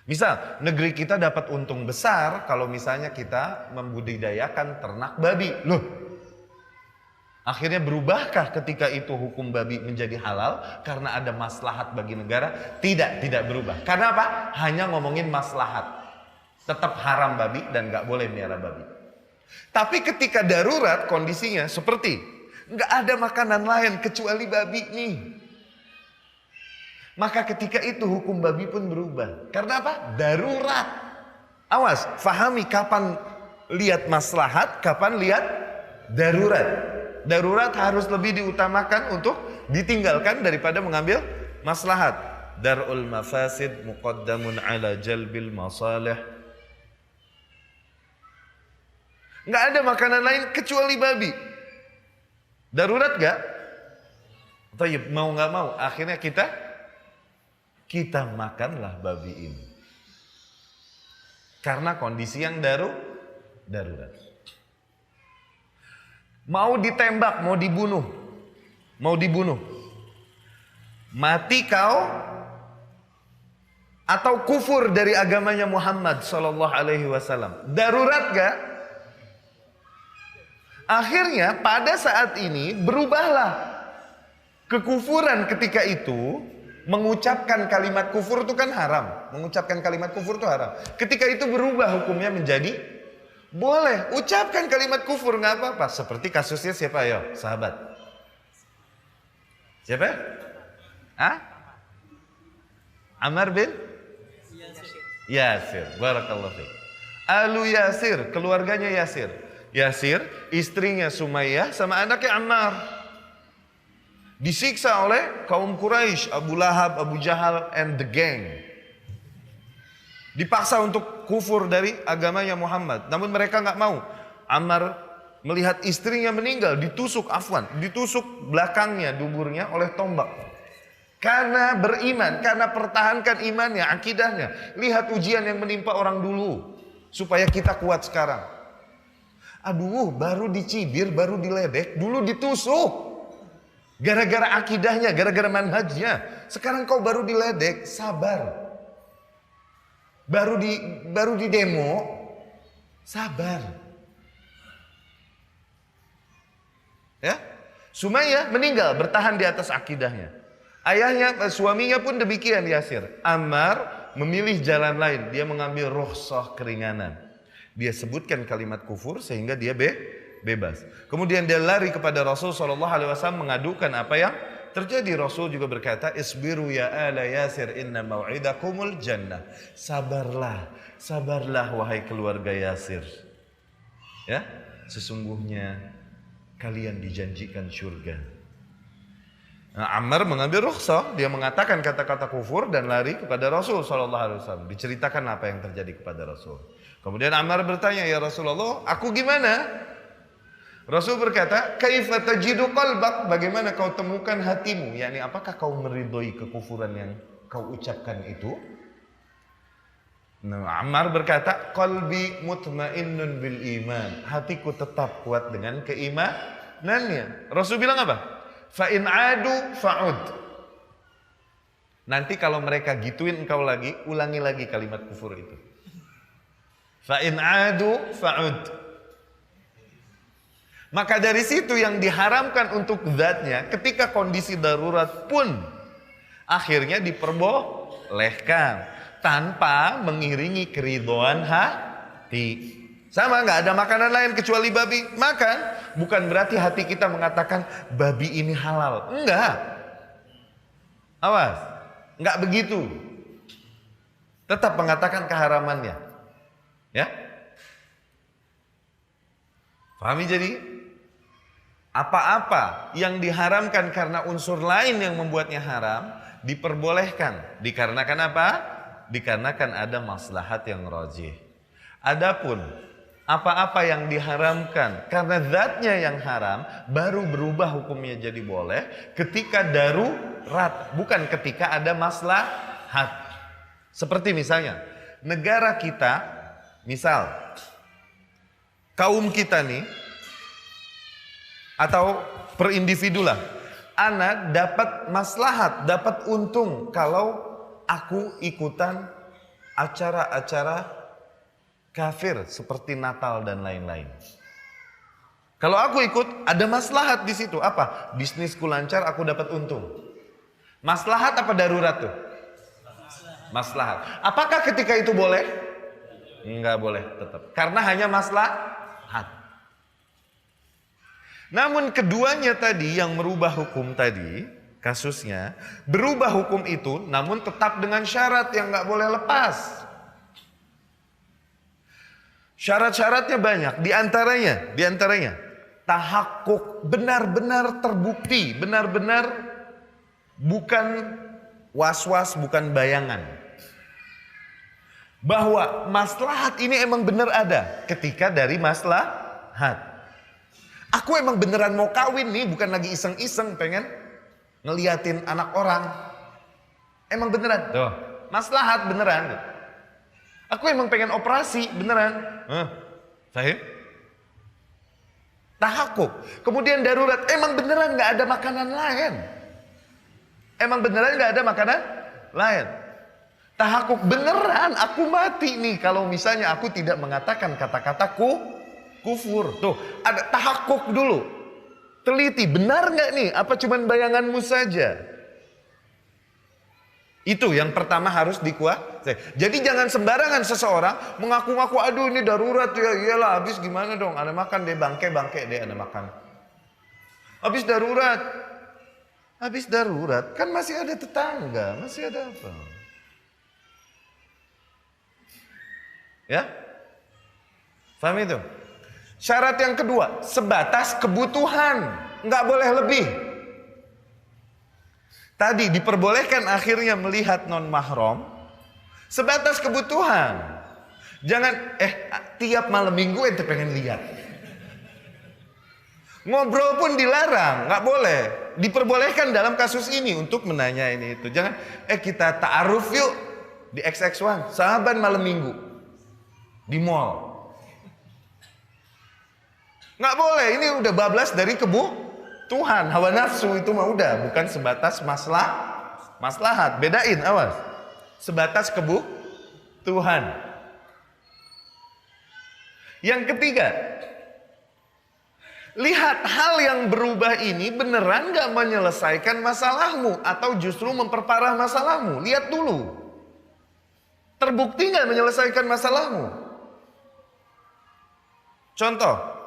Misal, negeri kita dapat untung besar kalau misalnya kita membudidayakan ternak babi. Loh, akhirnya berubahkah ketika itu hukum babi menjadi halal karena ada maslahat bagi negara? Tidak berubah. Karena apa? Hanya ngomongin maslahat. Tetap haram babi dan gak boleh melihara babi. Tapi ketika darurat kondisinya seperti gak ada makanan lain kecuali babi nih, maka ketika itu hukum babi pun berubah. Karena apa? Darurat. Awas, fahami kapan lihat maslahat, kapan lihat darurat. Darurat harus lebih diutamakan untuk ditinggalkan daripada mengambil maslahat. Dar'ul mafasid muqaddamun ala jalbil masalih. Nggak ada makanan lain kecuali babi. Darurat gak? Tayyib, mau nggak mau, akhirnya kita makanlah babi ini. Karena kondisi yang darurat. Mau ditembak, mau dibunuh. Mati kau atau kufur dari agamanya Muhammad sallallahu alaihi wasallam. Darurat gak? Akhirnya pada saat ini berubahlah kekufuran ketika itu. Mengucapkan kalimat kufur itu kan haram. Mengucapkan kalimat kufur itu haram. Ketika itu berubah hukumnya menjadi boleh. Ucapkan kalimat kufur nggak apa-apa. Seperti kasusnya siapa ya? Sahabat. Siapa? Hah? Ammar bin Yasir. Barakallahu fiik. Alu Yasir, keluarganya Yasir. Yasir, istrinya Sumayyah sama anaknya Ammar. Disiksa oleh kaum Quraisy, Abu Lahab, Abu Jahal, and the gang. Dipaksa untuk kufur dari agamanya Muhammad. Namun mereka nggak mau. Ammar melihat istrinya meninggal, ditusuk belakangnya, duburnya oleh tombak. Karena beriman, karena pertahankan imannya, akidahnya. Lihat ujian yang menimpa orang dulu, supaya kita kuat sekarang. Aduh, baru dicibir, baru diledek, dulu ditusuk. Gara-gara akidahnya, gara-gara manhajnya. Sekarang kau baru diledek, sabar. Baru di demo, sabar. Ya, Sumayyah meninggal bertahan di atas akidahnya. Suaminya pun demikian Yasir. Ammar memilih jalan lain, dia mengambil rukhsah keringanan. Dia sebutkan kalimat kufur sehingga dia bebas. Kemudian dia lari kepada Rasul SAW mengadukan apa yang terjadi. Rasul juga berkata, isbiru ya ala Yasir inna mau'idakumul jannah. Sabarlah wahai keluarga Yasir. Ya, sesungguhnya kalian dijanjikan surga. Nah, Ammar mengambil rukhsah, dia mengatakan kata-kata kufur dan lari kepada Rasul SAW. Diceritakan apa yang terjadi kepada Rasul. Kemudian Ammar bertanya, ya Rasulullah, aku gimana? Rasul berkata, kaifa tajidu qalbak? Bagaimana kau temukan hatimu? Yani apakah kau meridhoi kekufuran yang kau ucapkan itu? Nah, Ammar berkata, qalbi mutmainnun bil iman. Hatiku tetap kuat dengan keimanannya. Rasul bilang apa? Fa in adu fa'ud. Nanti kalau mereka gituin engkau lagi, ulangi lagi kalimat kufur itu. Fa in adu fa'ud. Maka dari situ yang diharamkan untuk zatnya ketika kondisi darurat pun akhirnya diperbolehkan tanpa mengiringi keridhaan hati. Sama, nggak ada makanan lain kecuali babi, makan. Bukan berarti hati kita mengatakan babi ini halal. Enggak. Awas, nggak begitu. Tetap mengatakan keharamannya. Ya. Pahami jadi? Apa-apa yang diharamkan karena unsur lain yang membuatnya haram, diperbolehkan. Dikarenakan apa? Dikarenakan ada maslahat yang rajih. Adapun apa-apa yang diharamkan karena zatnya yang haram, baru berubah hukumnya jadi boleh ketika darurat, bukan ketika ada maslahat. Seperti misalnya, negara kita, misal kaum kita nih, atau per individu lah, anak dapat maslahat, dapat untung kalau aku ikutan acara-acara kafir seperti Natal dan lain-lain. Kalau aku ikut, ada maslahat di situ. Apa? Bisnisku lancar, aku dapat untung. Maslahat apa darurat tuh? Maslahat. Apakah ketika itu boleh? Enggak boleh tetap. Karena hanya maslahat. Namun keduanya tadi yang merubah hukum tadi, kasusnya, berubah hukum itu namun tetap dengan syarat yang enggak boleh lepas. Syarat-syaratnya banyak, diantaranya tahakkuk, benar-benar terbukti, benar-benar bukan was-was, bukan bayangan. Bahwa maslahat ini emang benar ada ketika dari maslahat. Aku emang beneran mau kawin nih, bukan lagi iseng-iseng pengen ngeliatin anak orang. Emang beneran, tuh, maslahat beneran. Aku emang pengen operasi, beneran. Sahih? Tahakkuk. Kemudian darurat, emang beneran gak ada makanan lain. Emang beneran gak ada makanan lain. Tahakkuk, beneran aku mati nih kalau misalnya aku tidak mengatakan kata-kata kufur. Tuh, ada tahakkuk dulu. Teliti, benar gak nih? Apa cuman bayanganmu saja? Itu yang pertama harus dikuasai. Jadi jangan sembarangan seseorang mengaku-ngaku, aduh ini darurat ya, iyalah habis gimana dong, ada makan deh, bangke deh ada makan. Habis darurat, kan masih ada tetangga, masih ada apa? Ya? Paham itu? Syarat yang kedua, sebatas kebutuhan, nggak boleh lebih. Tadi diperbolehkan akhirnya melihat non mahram sebatas kebutuhan. Jangan tiap malam minggu ente pengen lihat. Ngobrol pun dilarang, nggak boleh. Diperbolehkan dalam kasus ini untuk menanya ini itu. Jangan kita ta'aruf yuk di XX1, sahabat malam minggu di mall. Nggak boleh, ini udah bablas dari Tuhan, hawa nafsu itu mah udah, bukan sebatas maslahat. Bedain, awas. Sebatas Tuhan. Yang ketiga, lihat hal yang berubah ini beneran gak menyelesaikan masalahmu atau justru memperparah masalahmu. Lihat dulu. Terbukti gak menyelesaikan masalahmu? Contoh.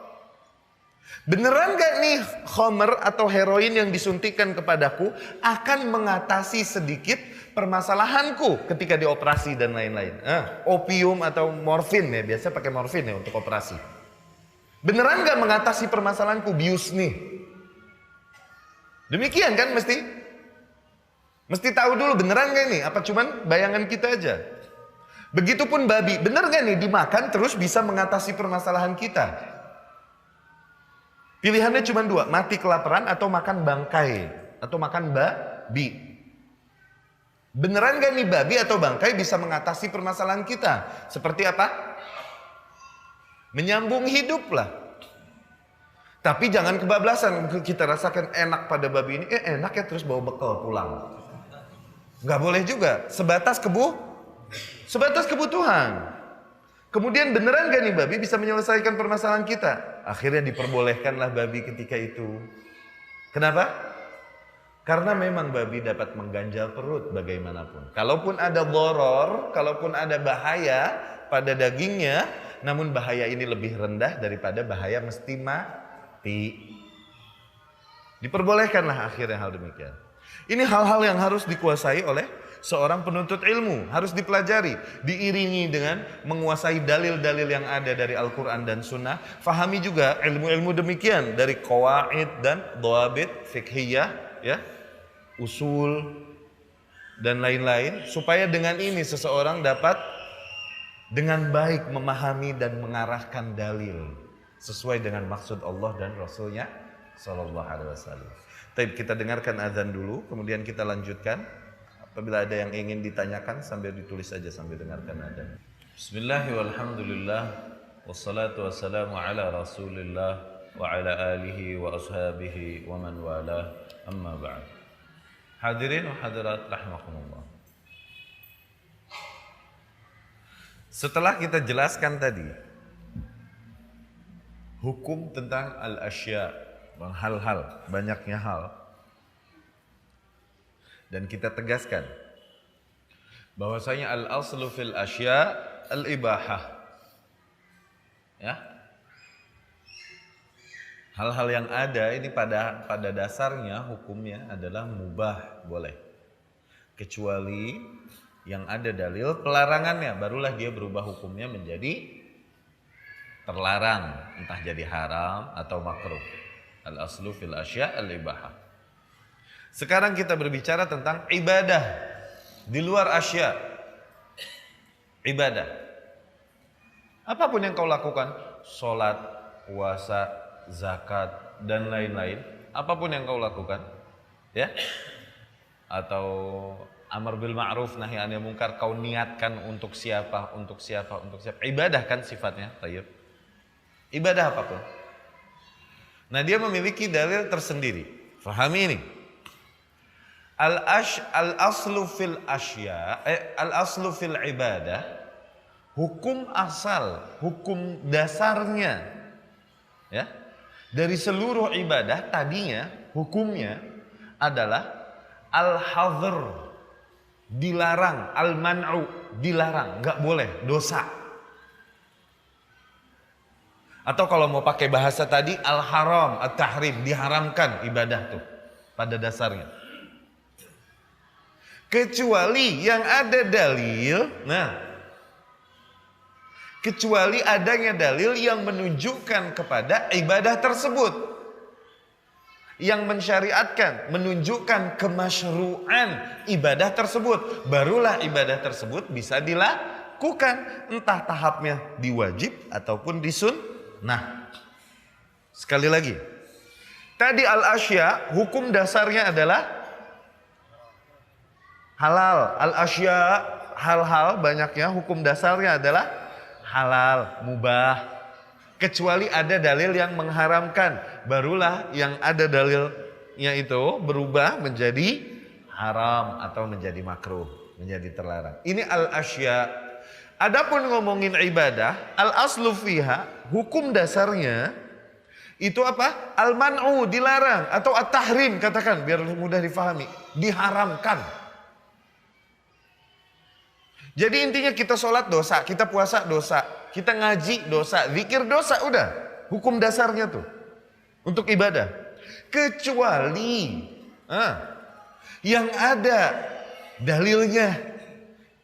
Beneran gak nih khamr atau heroin yang disuntikan kepadaku akan mengatasi sedikit permasalahanku ketika dioperasi dan lain-lain. Opium atau morfin ya, biasa pakai morfin ya untuk operasi. Beneran gak mengatasi permasalahanku bius nih? Demikian kan mesti? Mesti tahu dulu beneran gak nih? Apa cuman bayangan kita aja? Begitupun babi, bener gak nih dimakan terus bisa mengatasi permasalahan kita? Pilihannya cuma dua, mati kelaparan atau makan bangkai, atau makan babi. Beneran gak nih babi atau bangkai bisa mengatasi permasalahan kita? Seperti apa? Menyambung hidup lah. Tapi jangan kebablasan, kita rasakan enak pada babi ini, enak ya terus bawa bekal pulang. Gak boleh juga, sebatas kebutuhan. Kemudian beneran gak nih babi bisa menyelesaikan permasalahan kita? Akhirnya diperbolehkanlah babi ketika itu. Kenapa? Karena memang babi dapat mengganjal perut bagaimanapun. Kalaupun ada doror, kalaupun ada bahaya pada dagingnya, namun bahaya ini lebih rendah daripada bahaya mesti mati. Diperbolehkanlah akhirnya hal demikian. Ini hal-hal yang harus dikuasai oleh seorang penuntut ilmu, harus dipelajari, diiringi dengan menguasai dalil-dalil yang ada dari Al-Quran dan Sunnah. Fahami juga ilmu-ilmu demikian dari qawaid dan dhawabit fiqhiyah, ya, usul dan lain-lain, supaya dengan ini seseorang dapat dengan baik memahami dan mengarahkan dalil sesuai dengan maksud Allah dan Rasulnya Sallallahu Alaihi Wasallam. Baik, kita dengarkan azan dulu, kemudian kita lanjutkan. Apabila ada yang ingin ditanyakan sambil ditulis saja sambil dengarkan azan. Bismillahirrahmanirrahim. Wassalatu wassalamu ala Rasulillah wa ala alihi wa ashabihi wa man wala. Amma ba'd. Hadirin wa hadirat rahimakumullah. Setelah kita jelaskan tadi hukum tentang al-asya, hal-hal, banyaknya hal, dan kita tegaskan bahwasanya al-aslu fil asya al-ibahah, ya, hal-hal yang ada ini pada dasarnya hukumnya adalah mubah, boleh, kecuali yang ada dalil pelarangannya, barulah dia berubah hukumnya menjadi terlarang, entah jadi haram atau makruh. Al-aslu fil asya al-ibahah. Sekarang kita berbicara tentang ibadah di luar asya. Ibadah. Apapun yang kau lakukan, sholat, puasa, zakat, dan lain-lain, apapun yang kau lakukan, ya, atau amar bil ma'ruf nahi anil munkar, kau niatkan untuk siapa, untuk siapa, untuk siapa. Ibadah kan sifatnya, tayyib. Ibadah apapun. Nah, dia memiliki dalil tersendiri. Fahami ini. Al-aslu fil asya, al-aslu fil ibadah, hukum asal, hukum dasarnya, ya, dari seluruh ibadah tadinya hukumnya adalah al-hadhr, dilarang, al-man'u, dilarang, nggak boleh, dosa. Atau kalau mau pakai bahasa tadi al-haram, at-tahrim, diharamkan ibadah tuh pada dasarnya. Kecuali yang ada dalil, nah, kecuali adanya dalil yang menunjukkan kepada ibadah tersebut, yang mensyariatkan, menunjukkan kemasyru'an ibadah tersebut, barulah ibadah tersebut bisa dilakukan, entah tahapnya diwajib ataupun disunnah. Sekali lagi, tadi al-asya hukum dasarnya adalah halal. Al-asya, hal-hal, banyaknya hukum dasarnya adalah halal, mubah. Kecuali ada dalil yang mengharamkan, barulah yang ada dalilnya itu berubah menjadi haram atau menjadi makruh, menjadi terlarang. Ini al-asya. Adapun ngomongin ibadah, al-aslu fiha, hukum dasarnya itu apa? Al-man'u, dilarang, atau at-tahrim, katakan biar mudah difahami, diharamkan. Jadi intinya kita sholat dosa, kita puasa dosa, kita ngaji dosa, zikir dosa, udah. Hukum dasarnya tuh untuk ibadah. Kecuali yang ada dalilnya.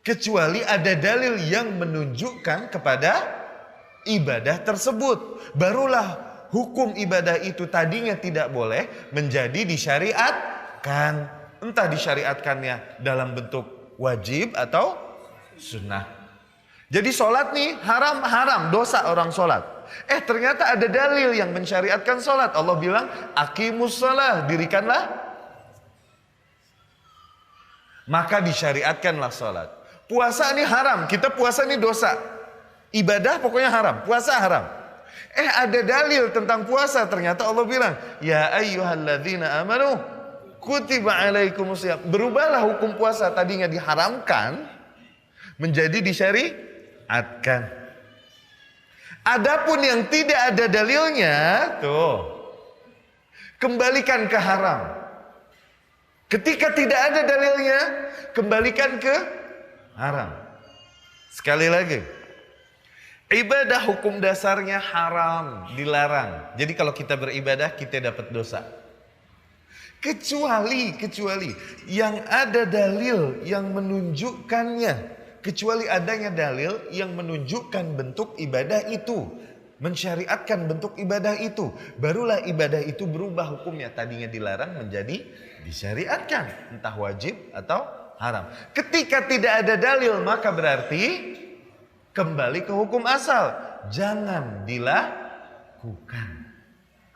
Kecuali ada dalil yang menunjukkan kepada ibadah tersebut. Barulah hukum ibadah itu tadinya tidak boleh menjadi disyariatkan. Entah disyariatkannya dalam bentuk wajib atau sunnah. Jadi sholat nih haram, dosa orang sholat. Ternyata ada dalil yang mensyariatkan sholat. Allah bilang, aqimus shalah, dirikanlah. Maka disyariatkanlah sholat. Puasa nih haram, kita puasa nih dosa. Ibadah pokoknya haram, puasa haram. Ada dalil tentang puasa, ternyata Allah bilang, ya ayyuhalladzina amanu kutiba alaikumusiyam. Berubahlah hukum puasa, tadinya diharamkan menjadi disyariatkan. Adapun yang tidak ada dalilnya, tuh, kembalikan ke haram. Ketika tidak ada dalilnya, kembalikan ke haram. Sekali lagi, ibadah hukum dasarnya haram, dilarang. Jadi kalau kita beribadah, kita dapat dosa. Kecuali yang ada dalil yang menunjukkannya. Kecuali adanya dalil yang menunjukkan bentuk ibadah itu. Mensyariatkan bentuk ibadah itu. Barulah ibadah itu berubah hukumnya. Tadinya dilarang menjadi disyariatkan. Entah wajib atau haram. Ketika tidak ada dalil maka berarti kembali ke hukum asal. Jangan dilakukan.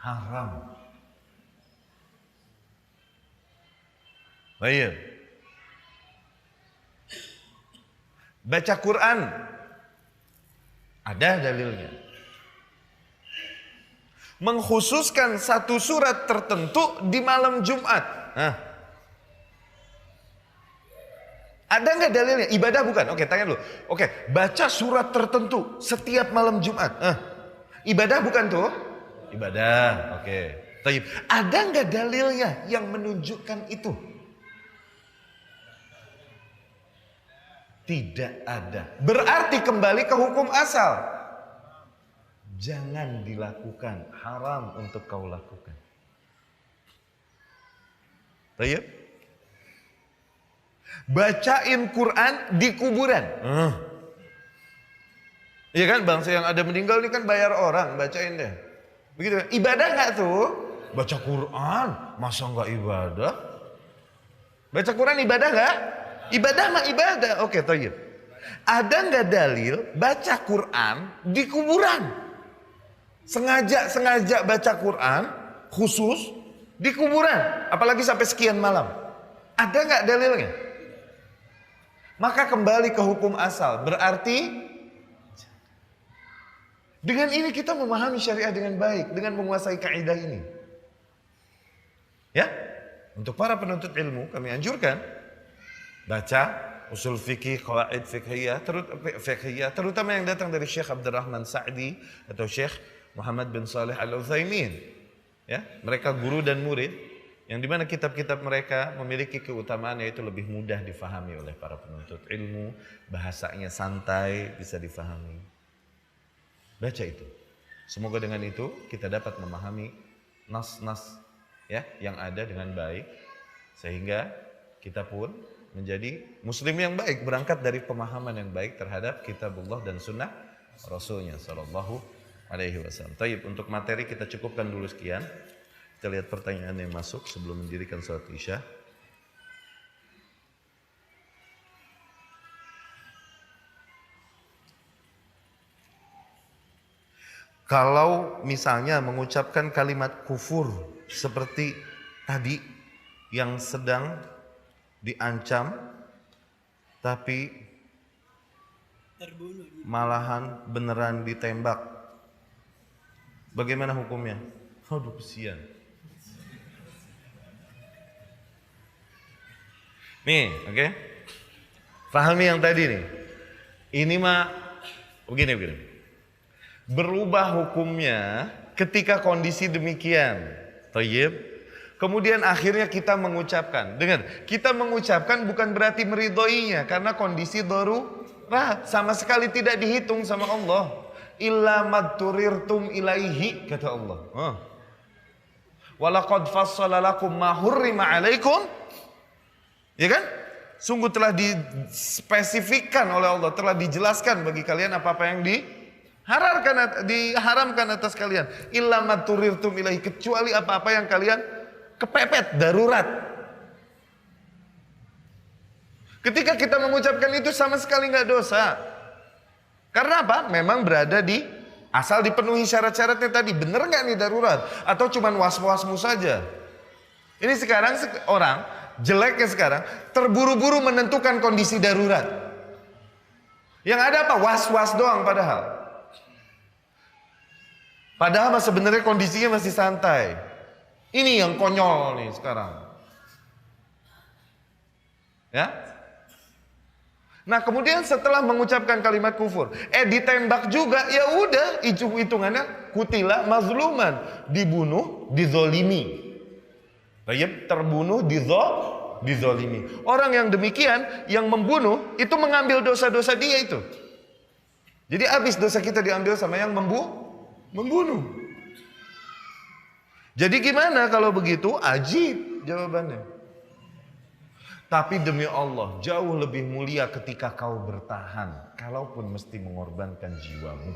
Haram. Baik. Baca Quran. Ada dalilnya. Mengkhususkan satu surat tertentu di malam Jumat. Ada nggak dalilnya? Ibadah bukan? Oke, tanya dulu. Oke, baca surat tertentu setiap malam Jumat. Ibadah bukan tuh? Ibadah. Oke. Ada nggak dalilnya yang menunjukkan itu? Tidak ada. Berarti kembali ke hukum asal. Jangan dilakukan. Haram untuk kau lakukan. Baik. Bacain Quran di kuburan. Iya kan, bangsa yang ada meninggal ini kan bayar orang, bacain deh. Begitu kan? Ibadah nggak tuh? Baca Quran, masa nggak ibadah? Baca Quran ibadah nggak? Ibadah mah ibadah. Oke, toyib. Ada nggak dalil baca Quran di kuburan? Sengaja baca Quran khusus di kuburan, apalagi sampai sekian malam. Ada nggak dalilnya? Maka kembali ke hukum asal. Berarti dengan ini kita memahami syariah dengan baik, dengan menguasai kaidah ini. Ya, untuk para penuntut ilmu kami anjurkan baca usul fikih, qawaid fiqhiyah, terutama yang datang dari Syekh Abdurrahman Sa'di atau Syekh Muhammad bin Saleh Al-Utsaimin. Ya, mereka guru dan murid yang dimana kitab-kitab mereka memiliki keutamaan yaitu lebih mudah difahami oleh para penuntut ilmu, bahasanya santai, bisa difahami. Baca itu. Semoga dengan itu kita dapat memahami nas-nas ya yang ada dengan baik sehingga kita pun menjadi muslim yang baik, berangkat dari pemahaman yang baik terhadap kitabullah dan sunnah Rasulnya sallallahu alaihi wasallam. Taib, untuk materi kita cukupkan dulu sekian. Kita lihat pertanyaan yang masuk sebelum mendirikan salat Isya. Kalau misalnya mengucapkan kalimat kufur seperti tadi yang sedang diancam tapi malahan beneran ditembak, bagaimana hukumnya? Aduh, kesian. Nih, oke? Pahami yang tadi nih. Ini mah begini. Berubah hukumnya ketika kondisi demikian. Thayyib. Kemudian akhirnya kita mengucapkan. Dengar, kita mengucapkan bukan berarti meridhoinya karena kondisi darurat, sama sekali tidak dihitung sama Allah. Illa madturirtum ilaihi, kata Allah. Walaqad fassala lakum ma hurrima alaikum. Ya kan? Sungguh telah dispesifikkan oleh Allah, telah dijelaskan bagi kalian apa-apa yang diharamkan atas kalian. Illa madturirtum ilaihi, kecuali apa-apa yang kalian kepepet, darurat. Ketika kita mengucapkan itu sama sekali nggak dosa. Karena apa? Memang berada di asal dipenuhi syarat-syaratnya tadi. Bener nggak nih darurat? Atau cuman was-wasmu saja? Ini sekarang orang jeleknya sekarang terburu-buru menentukan kondisi darurat. Yang ada apa? Was-was doang padahal. Padahal sebenarnya kondisinya masih santai. Ini yang konyol nih sekarang. Ya. Nah, kemudian setelah mengucapkan kalimat kufur, ditembak juga, ya udah, hitungannya kutila mazluman, dibunuh, dizolimi. Baik, terbunuh, dizolimi. Orang yang demikian, yang membunuh, itu mengambil dosa-dosa dia itu. Jadi habis dosa kita diambil sama yang membunuh. Jadi gimana kalau begitu? Ajib, jawabannya. Tapi demi Allah, jauh lebih mulia ketika kau bertahan, kalaupun mesti mengorbankan jiwamu.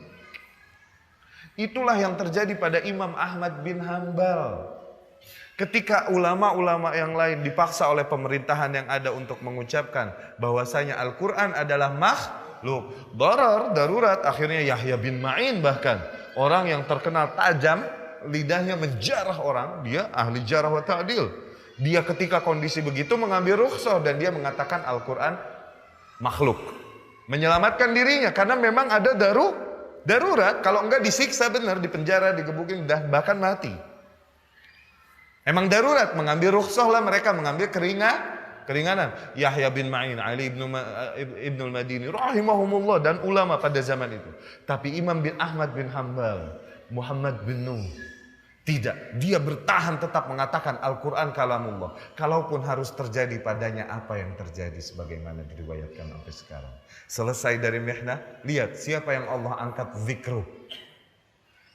Itulah yang terjadi pada Imam Ahmad bin Hambal. Ketika ulama-ulama yang lain dipaksa oleh pemerintahan yang ada untuk mengucapkan bahwasanya Al-Quran adalah makhluk, darurat, akhirnya Yahya bin Ma'in bahkan, orang yang terkenal tajam, lidahnya menjarah orang, dia ahli jarah wa ta'dil. Dia ketika kondisi begitu mengambil rukhsah dan dia mengatakan Al-Quran makhluk. Menyelamatkan dirinya karena memang ada darurat, kalau enggak disiksa benar, dipenjara, digebukin, bahkan mati. Emang darurat, mengambil rukhsah lah mereka, mengambil keringanan. Yahya bin Ma'in, Ali ibnul Madini, rahimahumullah, dan ulama pada zaman itu. Tapi Imam bin Ahmad bin Hambal, Muhammad bin Nuh, tidak. Dia bertahan tetap mengatakan Al-Quran kalamullah. Kalaupun harus terjadi padanya apa yang terjadi sebagaimana diriwayatkan sampai sekarang. Selesai dari mihnah, lihat siapa yang Allah angkat zikruh.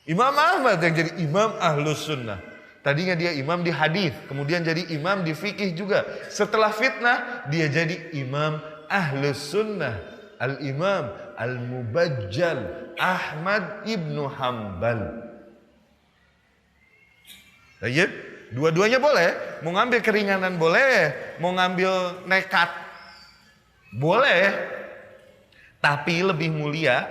Imam Ahmad yang jadi imam ahlus sunnah. Tadinya dia imam di hadis, kemudian jadi imam di fikih juga. Setelah fitnah, dia jadi imam ahlus sunnah. Al-imam al-mubajjal Ahmad ibnu Hambal. Baik, dua-duanya boleh. Mau ngambil keringanan boleh, mau ngambil nekat boleh. Tapi lebih mulia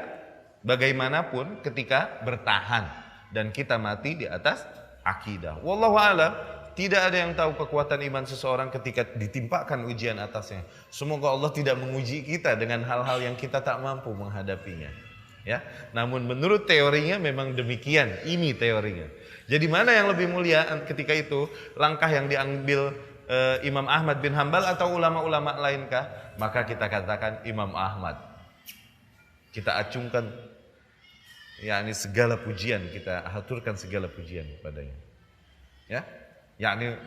bagaimanapun ketika bertahan dan kita mati di atas akidah. Wallahu a'lam, tidak ada yang tahu kekuatan iman seseorang ketika ditimpakan ujian atasnya. Semoga Allah tidak menguji kita dengan hal-hal yang kita tak mampu menghadapinya. Ya, namun menurut teorinya memang demikian. Ini teorinya. Jadi mana yang lebih mulia ketika itu? Langkah yang diambil Imam Ahmad bin Hambal atau ulama-ulama lainkah? Maka kita katakan Imam Ahmad. Kita acungkan yakni segala pujian, kita haturkan segala pujian kepadanya. Ya, yakni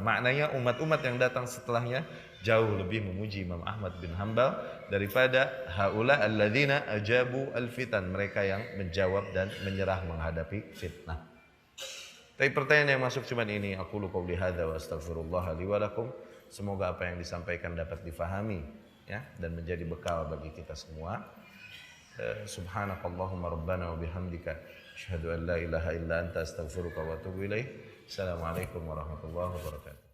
maknanya umat-umat yang datang setelahnya jauh lebih memuji Imam Ahmad bin Hambal daripada haula alladzina ajabu alfitan, mereka yang menjawab dan menyerah menghadapi fitnah. Tapi pertanyaan yang masuk cuma ini, aqulu qouli hadza wa astaghfirullah li wa lakum. Semoga apa yang disampaikan dapat difahami ya dan menjadi bekal bagi kita semua. Subhanakallahumma rabbana wa bihamdika asyhadu an la ilaha illa anta astaghfiruka wa atubu ilaik. Assalamualaikum warahmatullahi wabarakatuh.